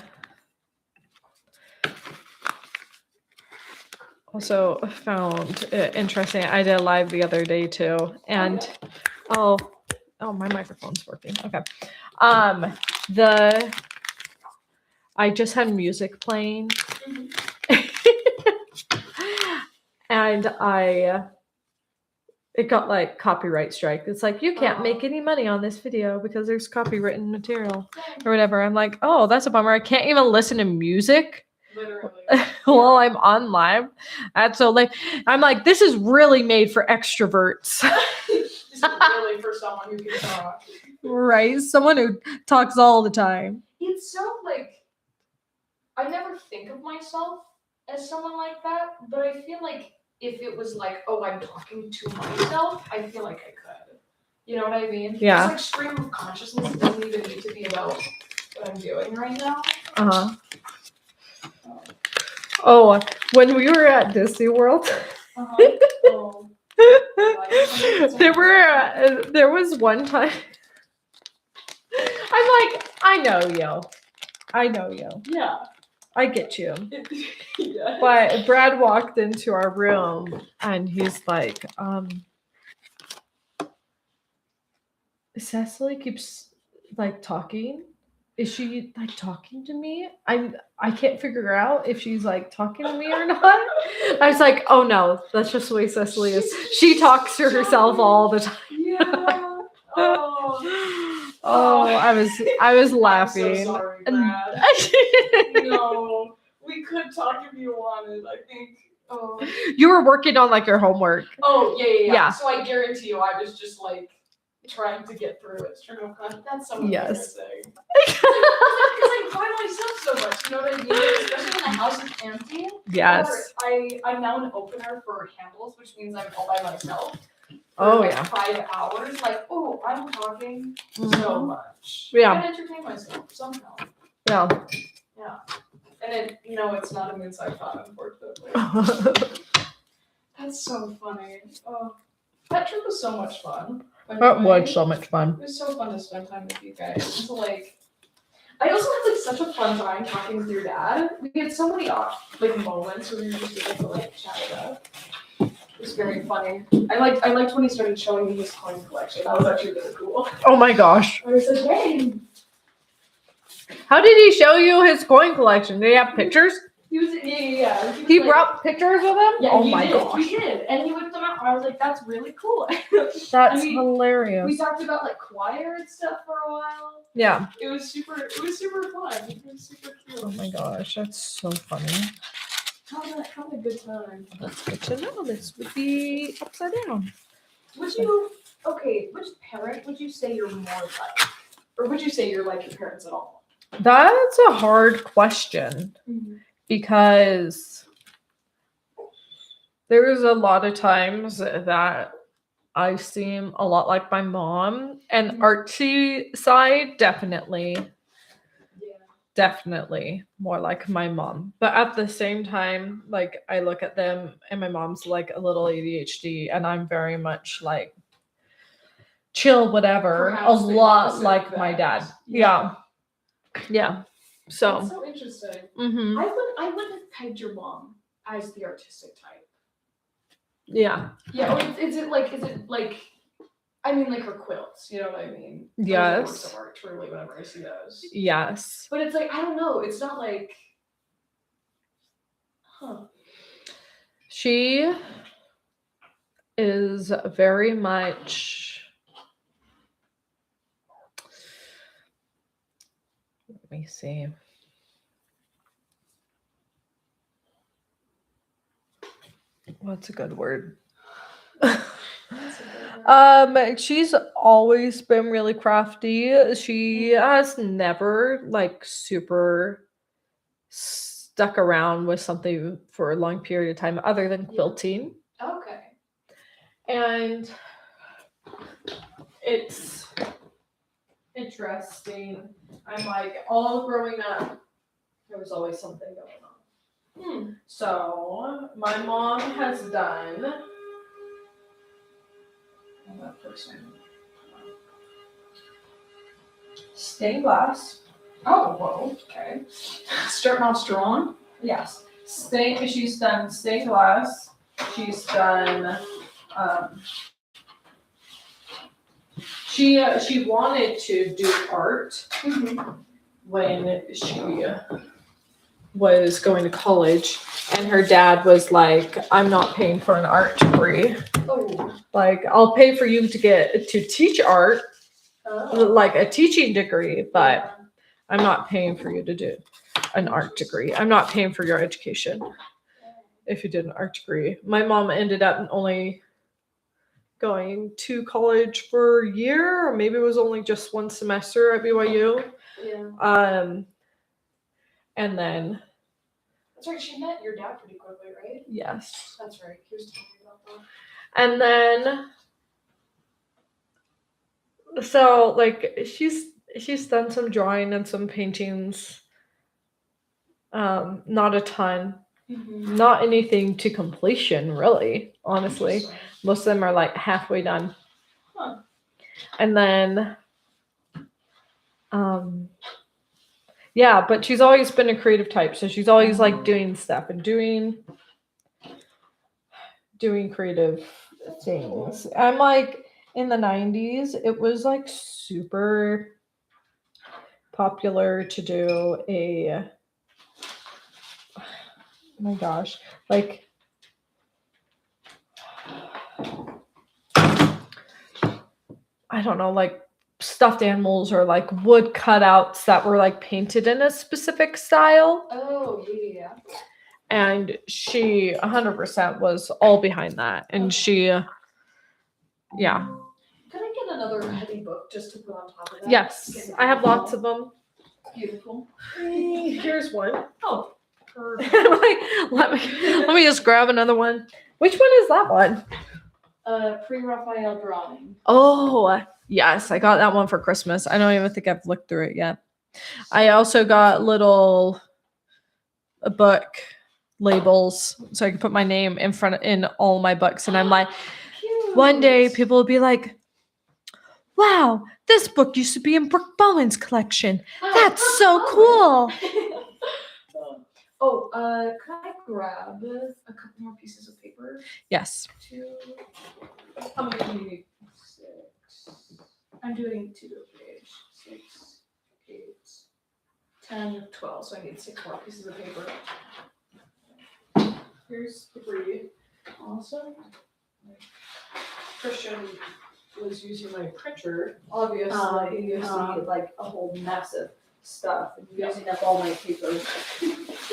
Speaker 2: also found it interesting. I did a live the other day too, and oh, my microphone's working. Okay, I just had music playing, and it got like copyright strike. It's like you can't make any money on this video because there's copywritten material or whatever. I'm like, oh, that's a bummer. I can't even listen to music
Speaker 3: Literally.
Speaker 2: while I'm on live. That's so like, I'm like, this is really made for extroverts.
Speaker 3: This is really for someone who can talk.
Speaker 2: Right? Someone who talks all the time.
Speaker 3: It's so like, I never think of myself as someone like that, but I feel like if it was like, oh, I'm talking to myself, I feel like I could. You know what I mean?
Speaker 2: Yeah.
Speaker 3: It's like stream of consciousness. It doesn't even need to be about what I'm doing right now.
Speaker 2: Uh-huh. Oh, when we were at Disney World,
Speaker 3: Oh.
Speaker 2: there was one time. I'm like, I know you.
Speaker 3: Yeah.
Speaker 2: I get you.
Speaker 3: Yeah.
Speaker 2: But Brad walked into our room and he's like, Cecily keeps like talking. Is she like talking to me? I can't figure out if she's like talking to me or not. I was like, oh no, that's just the way Cecily is. She talks to herself all the time.
Speaker 3: Yeah. Oh.
Speaker 2: I was laughing.
Speaker 3: I'm so sorry,
Speaker 2: And-
Speaker 3: Brad. No, we could talk if you wanted. I think. Oh.
Speaker 2: You were working on like your homework.
Speaker 3: Oh yeah.
Speaker 2: Yeah.
Speaker 3: So I guarantee you, I was just like trying to get through it. That's so
Speaker 2: Yes.
Speaker 3: embarrassing. Because I find myself so much. You know what I mean? Especially when the house is empty.
Speaker 2: Yes.
Speaker 3: Or I'm now an opener for handles, which means I'm all by myself.
Speaker 2: Oh,
Speaker 3: like
Speaker 2: yeah.
Speaker 3: 5 hours. Like, oh, I'm talking so
Speaker 2: Mhm.
Speaker 3: much.
Speaker 2: Yeah.
Speaker 3: I can entertain myself somehow.
Speaker 2: Yeah.
Speaker 3: And it's not a moonside thought, unfortunately. That's so funny. Oh, that trip was so much fun. by the
Speaker 2: That
Speaker 3: way.
Speaker 2: was so much fun.
Speaker 3: It was so fun to spend time with you guys. And so like, I also had like such a fun time talking with your dad. We had so many moments where we were just able to like chat it up. It was very funny. I liked when he started showing me his coin collection. That was actually really cool.
Speaker 2: Oh my gosh.
Speaker 3: I was like, hey.
Speaker 2: How did he show you his coin collection? Did he have pictures?
Speaker 3: He was yeah.
Speaker 2: He
Speaker 3: was, like,
Speaker 2: brought pictures with him?
Speaker 3: Yeah,
Speaker 2: Oh
Speaker 3: he
Speaker 2: my
Speaker 3: did.
Speaker 2: gosh.
Speaker 3: He did, and he whipped them out. I was like, "That's really cool."
Speaker 2: That's
Speaker 3: I mean,
Speaker 2: hilarious.
Speaker 3: we talked about like choir and stuff for a while.
Speaker 2: Yeah.
Speaker 3: It was super fun. It was super cute.
Speaker 2: Oh my gosh, that's so funny.
Speaker 3: Having a good time.
Speaker 2: That's good to know. This would be upside down.
Speaker 3: Which parent would you say you're more like? Or would you say you're like your parents at all?
Speaker 2: That's a hard question because there's a lot of times that I seem a lot like my mom, and artsy side definitely more like my mom. But at the same time, like I look at them and my mom's like a little ADHD and I'm very much like chill, whatever.
Speaker 3: Perhaps
Speaker 2: a
Speaker 3: the
Speaker 2: lot
Speaker 3: opposite
Speaker 2: like
Speaker 3: of
Speaker 2: my
Speaker 3: that.
Speaker 2: dad.
Speaker 3: Yeah.
Speaker 2: Yeah.
Speaker 3: That's
Speaker 2: So
Speaker 3: so interesting.
Speaker 2: mhm.
Speaker 3: I wouldn't have pegged your mom as the artistic type.
Speaker 2: Yeah.
Speaker 3: Yeah, or is it like I mean like her quilts, you know what I mean? Those are
Speaker 2: Yes.
Speaker 3: works of art, truly, whenever I see those.
Speaker 2: Yes.
Speaker 3: But it's like, I don't know, it's not like
Speaker 2: She is very much. Let me see. What's a good word? She's always been really crafty. She has never like super stuck around with something for a long period of time other than quilting.
Speaker 3: okay.
Speaker 2: And it's interesting. I'm like, all growing up, there was always something going on. So my mom has done. That first one. Stained glass.
Speaker 3: Oh, whoa, okay. Starting off strong.
Speaker 2: Yes. She's done stained glass. She's done. She wanted to do art when she was going to college, and her dad was like, "I'm not paying for an art degree.
Speaker 3: Oh.
Speaker 2: Like, I'll pay for you to teach art, like a teaching degree, but I'm not paying for you to do an art degree. I'm not paying for your education if you did an art degree." My mom ended up only going to college for a year, or maybe it was only just one semester at BYU.
Speaker 3: Yeah.
Speaker 2: And then
Speaker 3: That's right, she met your dad pretty quickly, right?
Speaker 2: yes.
Speaker 3: That's right. He was telling me about that.
Speaker 2: And then so like she's done some drawing and some paintings. Not a ton. Not anything to completion, really, honestly. Most of them are like halfway done.
Speaker 3: Huh.
Speaker 2: And then yeah, but she's always been a creative type, so she's always like doing stuff and doing creative things. I'm like, in the 90s, it was like super popular to do a, oh my gosh, like I don't know, like stuffed animals or like wood cutouts that were like painted in a specific style.
Speaker 3: Oh, yeah.
Speaker 2: And she 100% was all behind that. And she, yeah.
Speaker 3: Can I get another heavy book just to put on top of that?
Speaker 2: Yes, I have lots of them.
Speaker 3: Beautiful.
Speaker 2: Here's one.
Speaker 3: Oh.
Speaker 2: Like, let me just grab another one. Which one is that one?
Speaker 3: pre-Raphael drawing.
Speaker 2: Oh, yes, I got that one for Christmas. I don't even think I've looked through it yet. I also got a book labels so I can put my name in all my books. And I'm like,
Speaker 3: Cute.
Speaker 2: one day people will be like, wow, this book used to be in Brooke Bowen's collection. That's so cool.
Speaker 3: Can I grab a couple more pieces of paper?
Speaker 2: Yes.
Speaker 3: How many do you need? 6. I'm doing 2 a page. 6, 8, 10, 12. So I need 6 more pieces of paper. Here's 3. Awesome. Christian was using my printer. Obviously, you see like a whole mess of stuff and using up all my paper.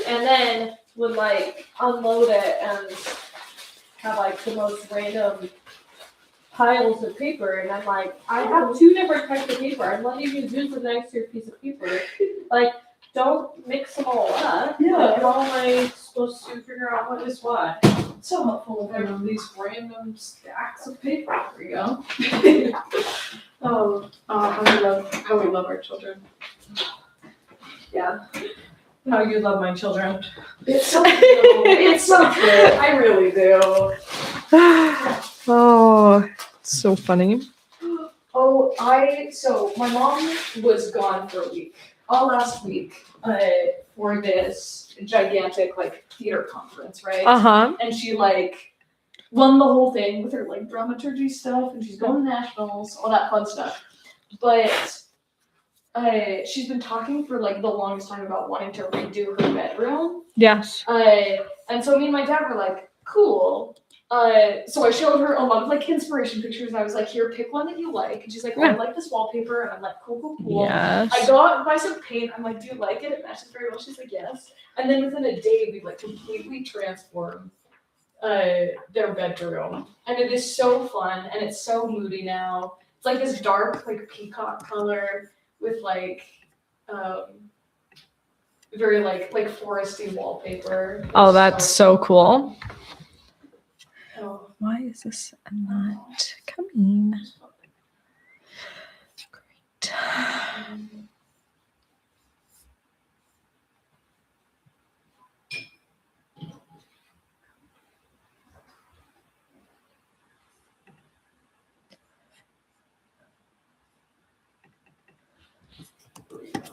Speaker 3: And then would like unload it and have like the most random piles of paper, and I'm like, I have 2 different types of paper. I'm letting you use the nicer piece of paper. Like, don't mix them all up.
Speaker 1: Yeah.
Speaker 3: Like, how am I supposed to figure out what is what?
Speaker 1: It's so helpful.
Speaker 3: There are these random stacks of paper. There you go.
Speaker 1: How we love our children.
Speaker 3: Yeah. How you love my children.
Speaker 1: It's so cute. It's so cute. I really do.
Speaker 2: Oh, so funny.
Speaker 3: So my mom was gone for a week, all last week, for this gigantic like theater conference, right?
Speaker 2: Uh-huh.
Speaker 3: And she like won the whole thing with her like dramaturgy stuff, and she's going to nationals, all that fun stuff. But she's been talking for like the longest time about wanting to redo her bedroom.
Speaker 2: Yes.
Speaker 3: And so me and my dad were like, cool. So I showed her a lot of like inspiration pictures, and I was like, here, pick one that you like. And she's like, oh, I like this wallpaper. And I'm like, cool.
Speaker 2: Yes.
Speaker 3: I got buy some paint. I'm like, do you like it? It matches very well. She's like, yes. And then within a day, we like completely transformed their bedroom. And it is so fun, and it's so moody now. It's like this dark, like peacock color with like very like foresty wallpaper.
Speaker 2: Oh, that's so cool.
Speaker 3: Oh.
Speaker 2: Why is this not coming? Great.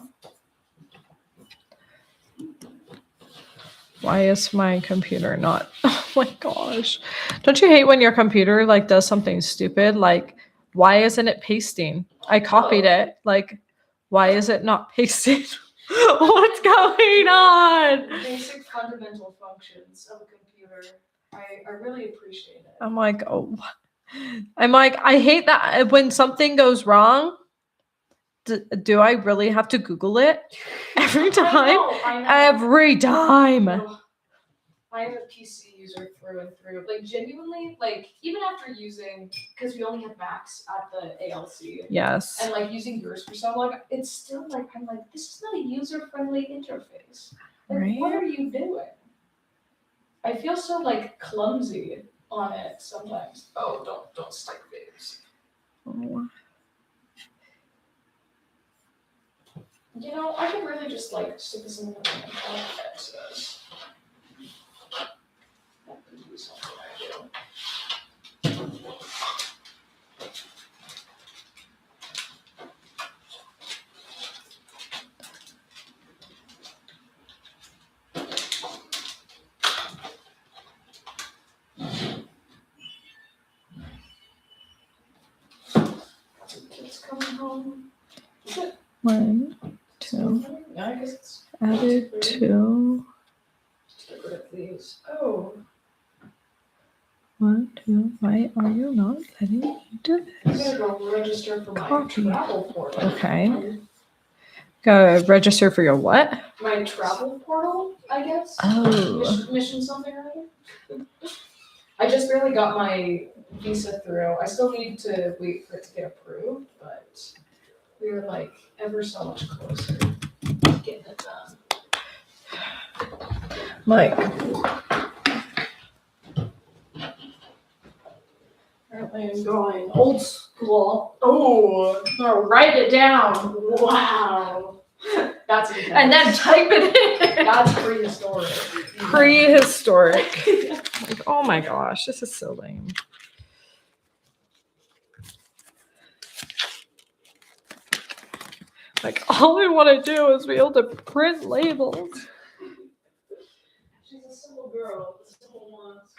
Speaker 2: Why is my computer not? Oh my gosh. Don't you hate when your computer like does something stupid? Like, why isn't it pasting? I copied it. Like, why is it not pasting? What's going on?
Speaker 3: Basic fundamental functions of a computer. I really appreciate it.
Speaker 2: I'm like, I hate that when something goes wrong. Do I really have to Google it every time?
Speaker 3: I know.
Speaker 2: Every time.
Speaker 3: Oh, I am a PC user through and through. Like genuinely, like even after using, because we only had Macs at the ALC.
Speaker 2: Yes.
Speaker 3: And like using yours for so long, it's still like I'm like, this is not a user-friendly interface. Like,
Speaker 2: Right.
Speaker 3: What are you doing? I feel so like clumsy on it sometimes. Oh, don't stick babes.
Speaker 2: Oh.
Speaker 3: You know, I could really just like stick this in the excess. That could be something I do. Kids coming home. Is it?
Speaker 2: 1, 2.
Speaker 3: Yeah, I guess it's
Speaker 2: Added 2.
Speaker 3: Let's get rid of these. Oh,
Speaker 2: 1, 2. Why are you not letting me do
Speaker 3: I'm
Speaker 2: this?
Speaker 3: gonna go register for my
Speaker 2: Copy.
Speaker 3: travel portal.
Speaker 2: Okay. Gotta register for your what?
Speaker 3: My travel portal, I guess.
Speaker 2: Oh.
Speaker 3: Mission something or other. I just barely got my visa through. I still need to wait for it to get approved, but we are like ever so much closer to getting it done.
Speaker 2: Mike.
Speaker 3: All I am going old school.
Speaker 1: Oh, write it down.
Speaker 3: Wow. That's intense.
Speaker 1: And then type it in.
Speaker 3: That's prehistoric.
Speaker 2: Prehistoric. Like, oh my gosh, this is so lame. Like, all I want to do is be able to print labels.
Speaker 3: She's a simple girl. The simple ones.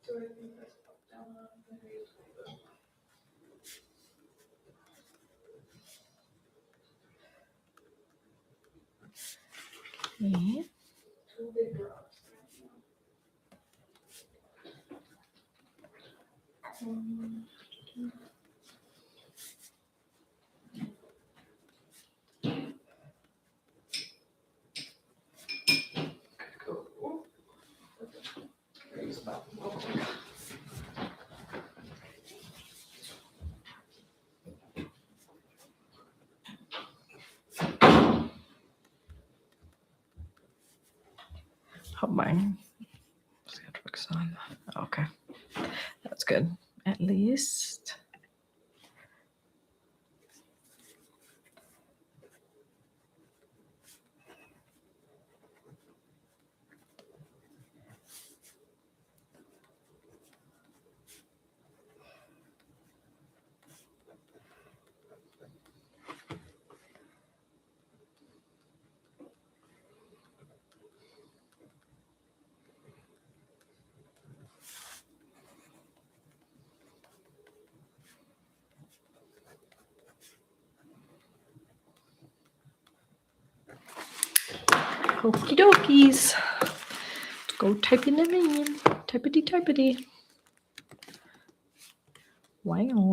Speaker 3: So I think that's down on the page.
Speaker 2: Okay.
Speaker 3: Two big drops. Cool.
Speaker 2: Oh my. Sketchbook's on. Okay. That's good. At least. Okie dokies. Let's go typing them in. Typity typity. Wow.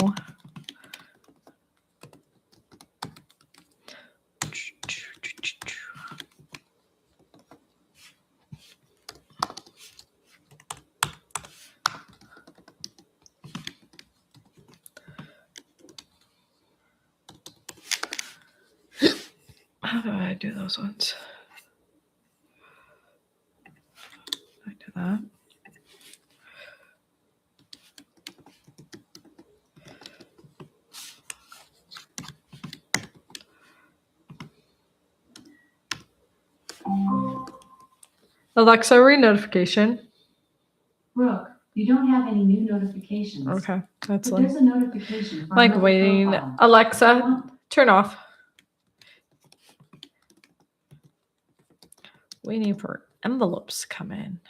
Speaker 2: How do I do those ones? I do that. Alexa, read notification.
Speaker 5: Brooke, you don't have any new notifications.
Speaker 2: Okay, that's
Speaker 5: But
Speaker 2: like
Speaker 5: there's a notification from
Speaker 2: like
Speaker 5: your
Speaker 2: waiting.
Speaker 5: profile.
Speaker 2: Alexa, turn off. Waiting for envelopes to come in.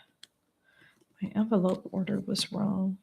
Speaker 2: My envelope order was wrong.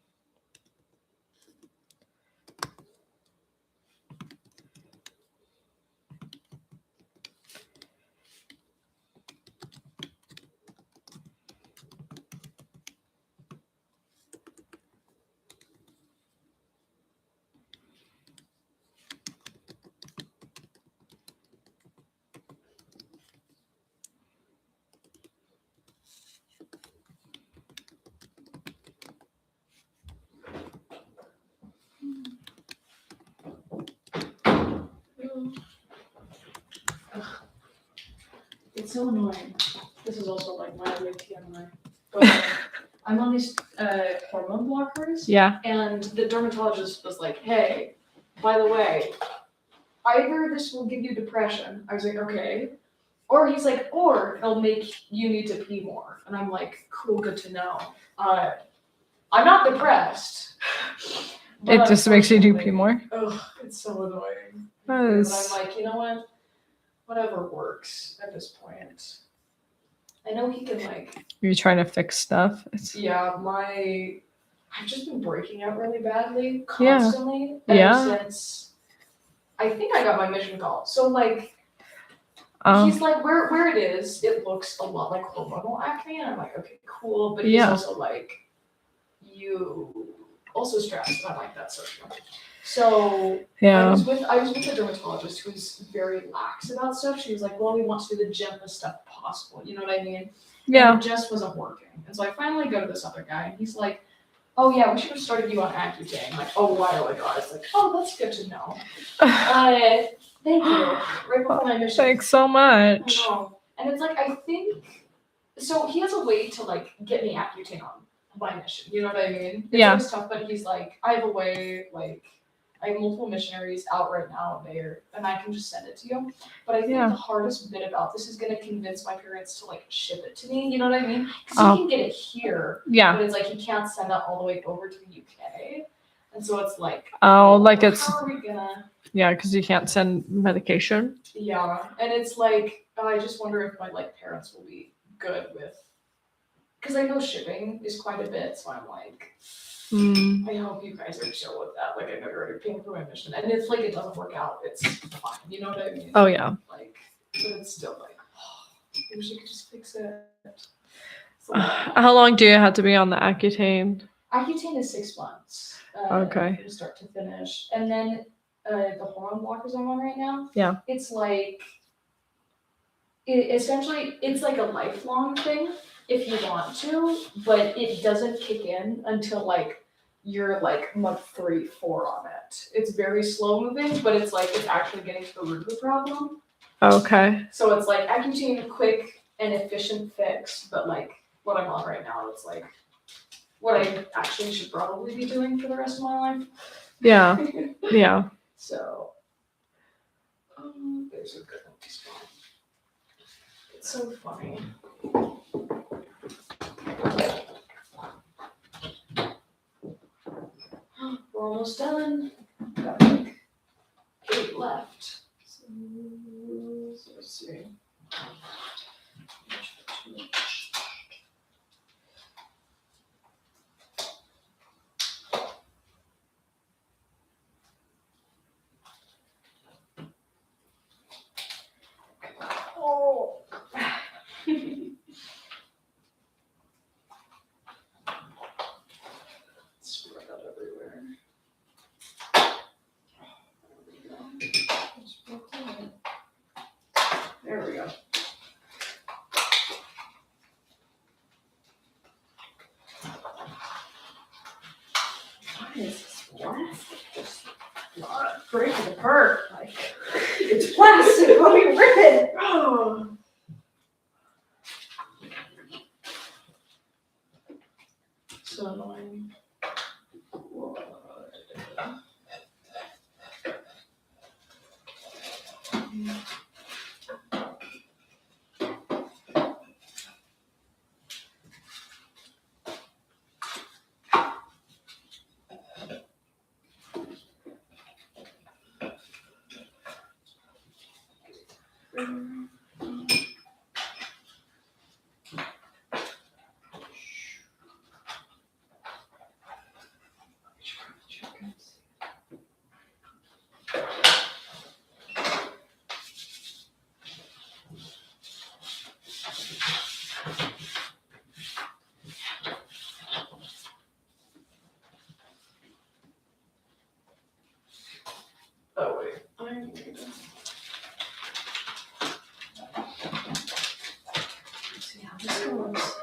Speaker 3: It's so annoying. This is also like my TMI. But I'm on these hormone blockers,
Speaker 2: Yeah.
Speaker 3: and the dermatologist was like, "Hey, by the way, either this will give you depression." I was like, "Okay," or he's like, "Or it'll make you need to pee more." And I'm like, "Cool, good to know." I'm not depressed.
Speaker 2: It
Speaker 3: but
Speaker 2: just makes you do pee
Speaker 3: unfortunately-
Speaker 2: more.
Speaker 3: Ugh, it's so annoying.
Speaker 2: That
Speaker 3: But
Speaker 2: is-
Speaker 3: I'm like, you know what? Whatever works at this point. I know he can like,
Speaker 2: You're trying to fix stuff. It's,
Speaker 3: yeah, I've just been breaking out really badly
Speaker 2: Yeah.
Speaker 3: constantly ever
Speaker 2: Yeah.
Speaker 3: since I think I got my mission call. So like,
Speaker 2: um,
Speaker 3: he's like, where it is, it looks a lot like hormonal acne, and I'm like, okay, cool. But he's
Speaker 2: Yeah.
Speaker 3: also like, you also stressed. And I'm like, that's so true. So I
Speaker 2: Yeah.
Speaker 3: was with a dermatologist who was very lax about stuff. She was like, well, we want to do the gentlest stuff possible. You know what I mean?
Speaker 2: Yeah.
Speaker 3: And it just wasn't working. And so I finally go to this other guy, and he's like, oh yeah, we should have started you on Accutane like a while ago. I was like, oh, that's good to know. Thank you. Right before my mission.
Speaker 2: Thanks so
Speaker 3: I
Speaker 2: much.
Speaker 3: know. And it's like, I think, so he has a way to like get me Accutane on my mission. You know what I mean? It's
Speaker 2: Yeah.
Speaker 3: always tough, but he's like, I have a way, like, I have multiple missionaries out right now, and I can just send it to you. But I think
Speaker 2: Yeah.
Speaker 3: the hardest bit about this is gonna convince my parents to like ship it to me. You know what I mean? Because
Speaker 2: Oh.
Speaker 3: he can get it here,
Speaker 2: Yeah.
Speaker 3: but it's like he can't send that all the way over to the UK. And so it's like,
Speaker 2: Oh, like it's
Speaker 3: how are we gonna?
Speaker 2: yeah, because you can't send medication.
Speaker 3: Yeah, and it's like I just wonder if my like parents will be good with, because I know shipping is quite a bit. So I'm like, I hope you guys are chill with that. Like I know you're already paying for my mission, and if like it doesn't work out, it's fine. You know what I mean?
Speaker 2: Oh yeah.
Speaker 3: Like, but it's still like, I wish I could just fix it. So,
Speaker 2: How long do you have to be on the Accutane?
Speaker 3: Accutane is 6 months.
Speaker 2: Okay.
Speaker 3: From start to finish, and then the hormone blockers I'm on right now.
Speaker 2: Yeah.
Speaker 3: It's like, essentially, it's like a lifelong thing if you want to, but it doesn't kick in until like you're like month 3, 4 on it. It's very slow moving, but it's like it's actually getting to the root of the problem.
Speaker 2: Okay.
Speaker 3: So it's like Accutane, quick and efficient fix, but like what I'm on right now, it's like what I actually should probably be doing for the rest of my life.
Speaker 2: Yeah. Yeah.
Speaker 3: So, there's a good empty spot. It's so funny. We're almost done. Got like 8 left. So let's see. Oh. Spread out everywhere. There we go. What is this plastic? Just not breaking apart. Like, it's plastic. Let me rip it. Oh. So annoying. Oh wait, I need to see how this goes.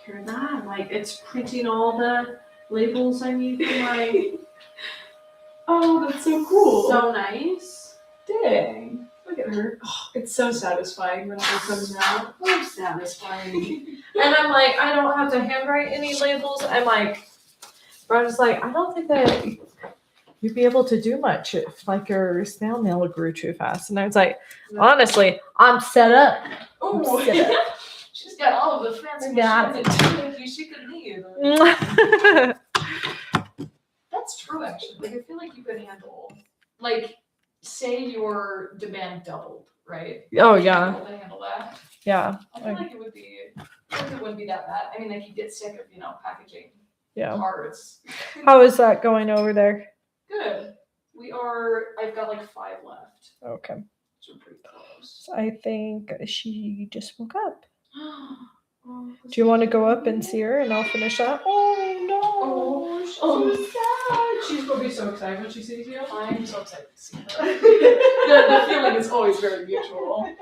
Speaker 3: Hear that? Like it's printing all the labels I need for my. Oh, that's so cool.
Speaker 1: So nice.
Speaker 3: Dang. Look at her. Oh, it's so satisfying when it all comes out.
Speaker 1: So satisfying. And I'm like, I don't have to handwrite any labels. I'm like, Brandon's like, I don't think that you'd be able to do much if like your snail mail grew too fast. And I was like, honestly, I'm set up.
Speaker 3: Oh,
Speaker 1: Set up.
Speaker 3: she's got all of the fancy
Speaker 1: I got
Speaker 3: machines that she could need. That's true, actually. Like, I feel like you could handle, like, say your demand doubled, right?
Speaker 2: Oh,
Speaker 3: You'd be
Speaker 2: yeah.
Speaker 3: able to handle that.
Speaker 2: Yeah.
Speaker 3: I feel like it would be, it wouldn't be that bad. I mean, like, you get sick of, packaging
Speaker 2: Yeah.
Speaker 3: cards.
Speaker 2: How is that going over there?
Speaker 3: Good. I've got like 5 left.
Speaker 2: Okay.
Speaker 3: Those are pretty close.
Speaker 2: I think she just woke up.
Speaker 3: Oh,
Speaker 2: Do you want to go up and see her and I'll finish up? Oh no.
Speaker 3: Oh,
Speaker 2: she's
Speaker 3: oh.
Speaker 2: so sad.
Speaker 1: She's gonna be so excited when she sees you.
Speaker 3: I'm so excited to see her. The feeling is always very mutual.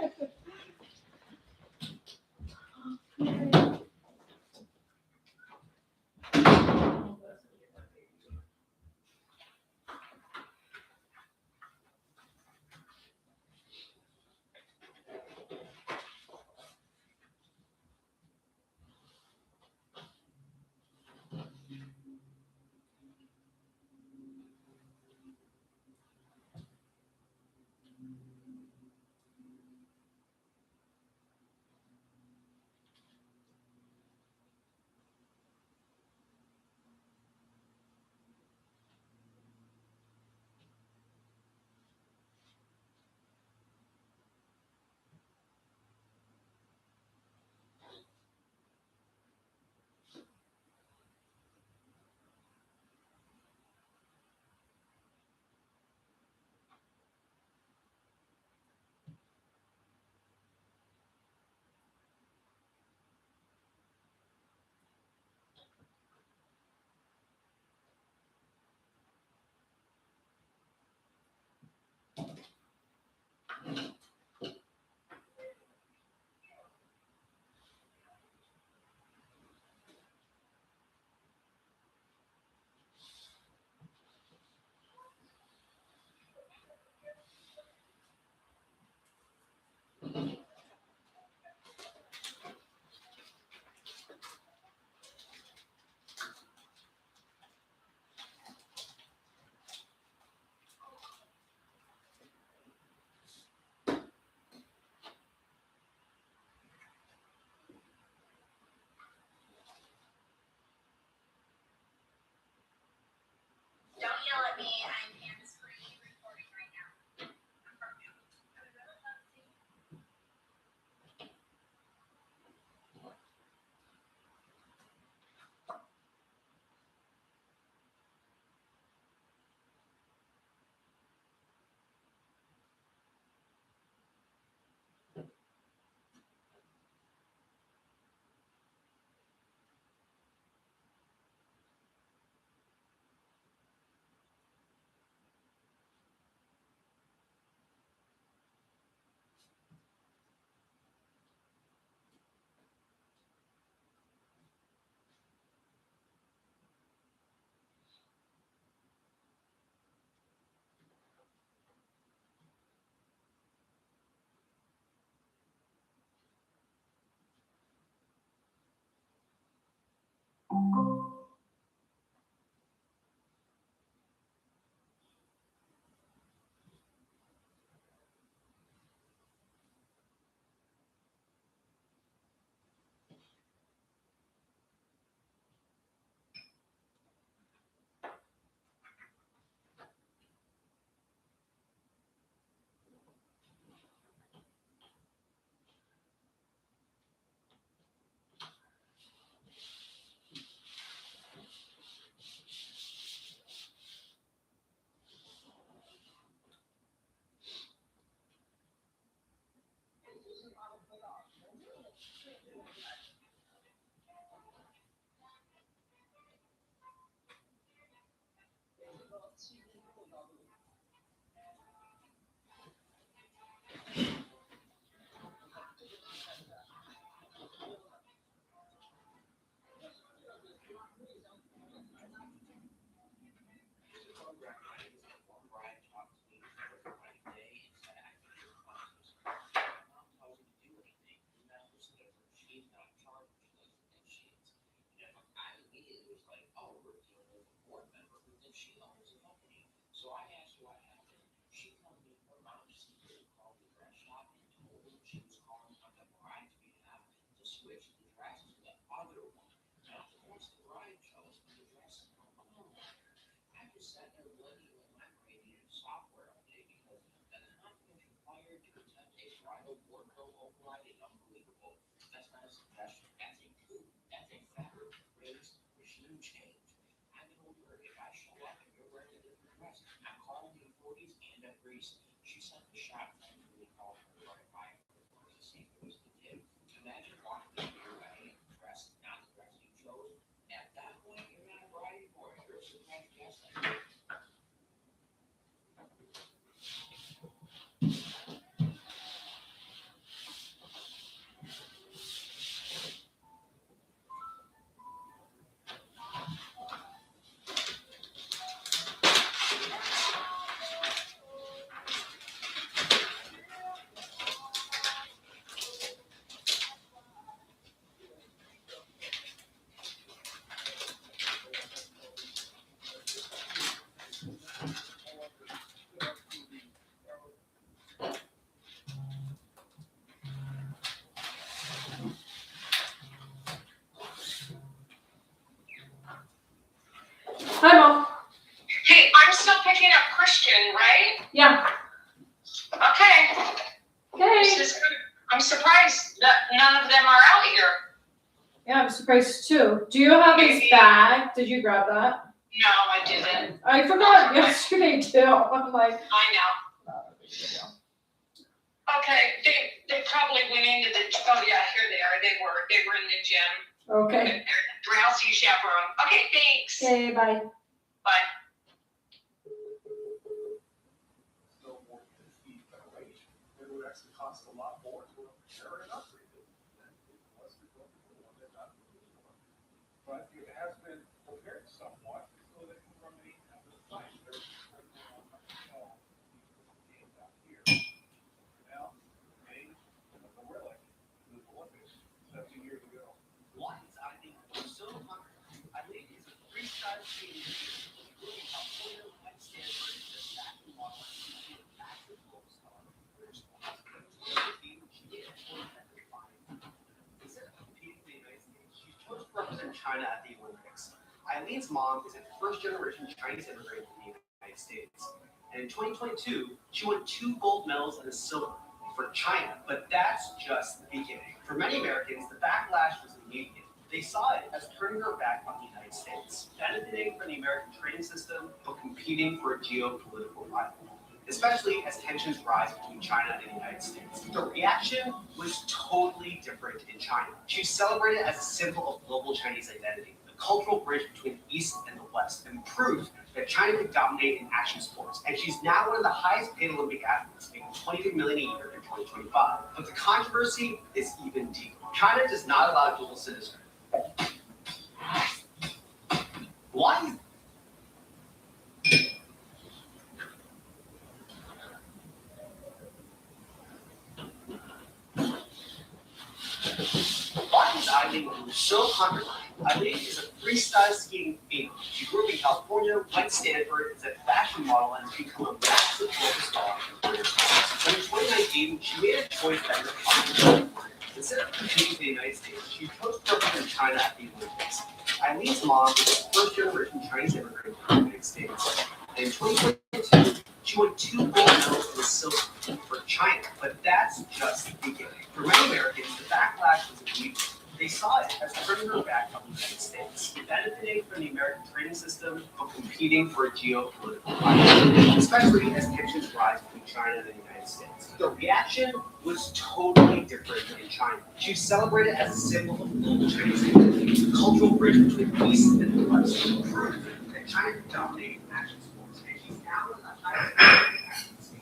Speaker 6: Christian, right?
Speaker 1: Yeah.
Speaker 6: Okay.
Speaker 1: Okay.
Speaker 6: This is good. I'm surprised that none of them are out here.
Speaker 1: Yeah, I'm surprised too. Do you have his bag? Did you grab that?
Speaker 6: No, I didn't.
Speaker 1: I forgot yesterday too. I'm like,
Speaker 6: I know. Okay, they probably went into the, oh yeah, here they are. They were in the gym.
Speaker 1: okay.
Speaker 6: I'll see you, chaperone. Okay, thanks.
Speaker 1: Okay, bye.
Speaker 6: Bye.
Speaker 7: It would actually cost a lot more to repair and upgrade it than it was to go through the one that got before. But it has been prepared somewhat so that it can remain at the site. There's right now, games out here. Now, Maine, the relic, the Olympics 70 years ago.
Speaker 8: Why is I think so hungry? I think it's a freestyle skating really California, White Stanford, just back in Water, back to the gold star. Instead of competing for the United States, she chose to represent China at the Olympics. Eileen's mom is a first-generation Chinese immigrant in the United States. And in 2022, she won 2 gold medals and a silver for China. But that's just the beginning. For many Americans, the backlash was immediate. They saw it as turning her back on the United States, benefiting from the American training system, but competing for a geopolitical rival, especially as tensions rise between China and the United States. The reaction was totally different in China. She was celebrated as a symbol of global Chinese identity, a cultural bridge between the East and the West, and proved that China could dominate in action sports. And she's now one of the highest paid Olympic athletes, making $23 million a year in 2025. But the controversy is even deeper. China does not allow dual citizenship. Why? Why is Eileen so controversial? Eileen is a freestyle skating phenom. She grew up in California, went to Stanford, is a fashion model, and has become a massive global star. But in 2019, she made a choice that was popular. Instead of competing for the United States, she chose to represent China at the Olympics. Eileen's mom is a first-generation Chinese immigrant in the United States. And in 2022, she won 2 gold medals and a silver for China. But that's just the beginning. For many Americans, the backlash was immediate. They saw it as turning her back on the United States, benefiting from the American training system, but competing for a geopolitical rival, especially as tensions rise between China and the United States. The reaction was totally different in China. She was celebrated as a symbol of global Chinese identity, a cultural bridge between the East and the West, and proved that China could dominate action sports. And she's now one of the highest paid athletes in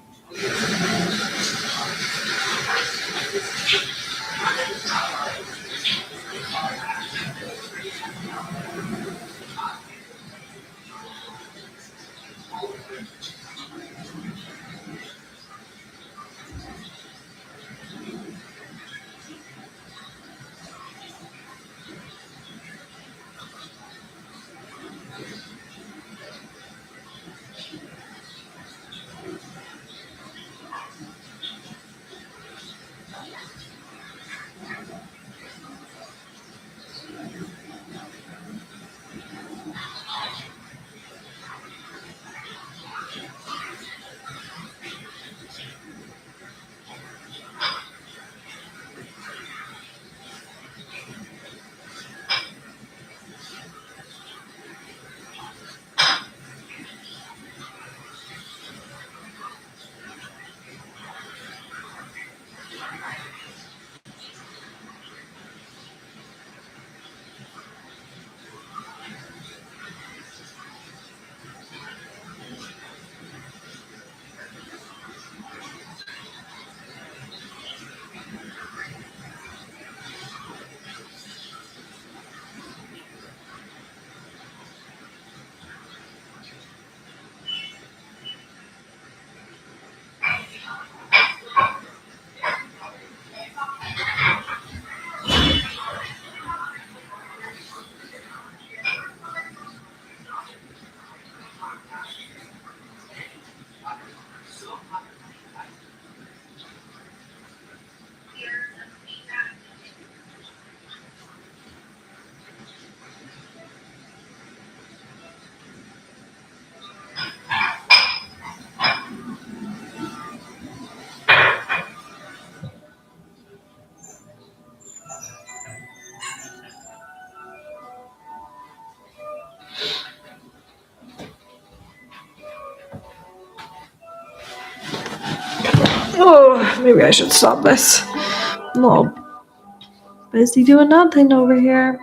Speaker 2: Oh, maybe I should stop this. I'm all busy doing nothing over here.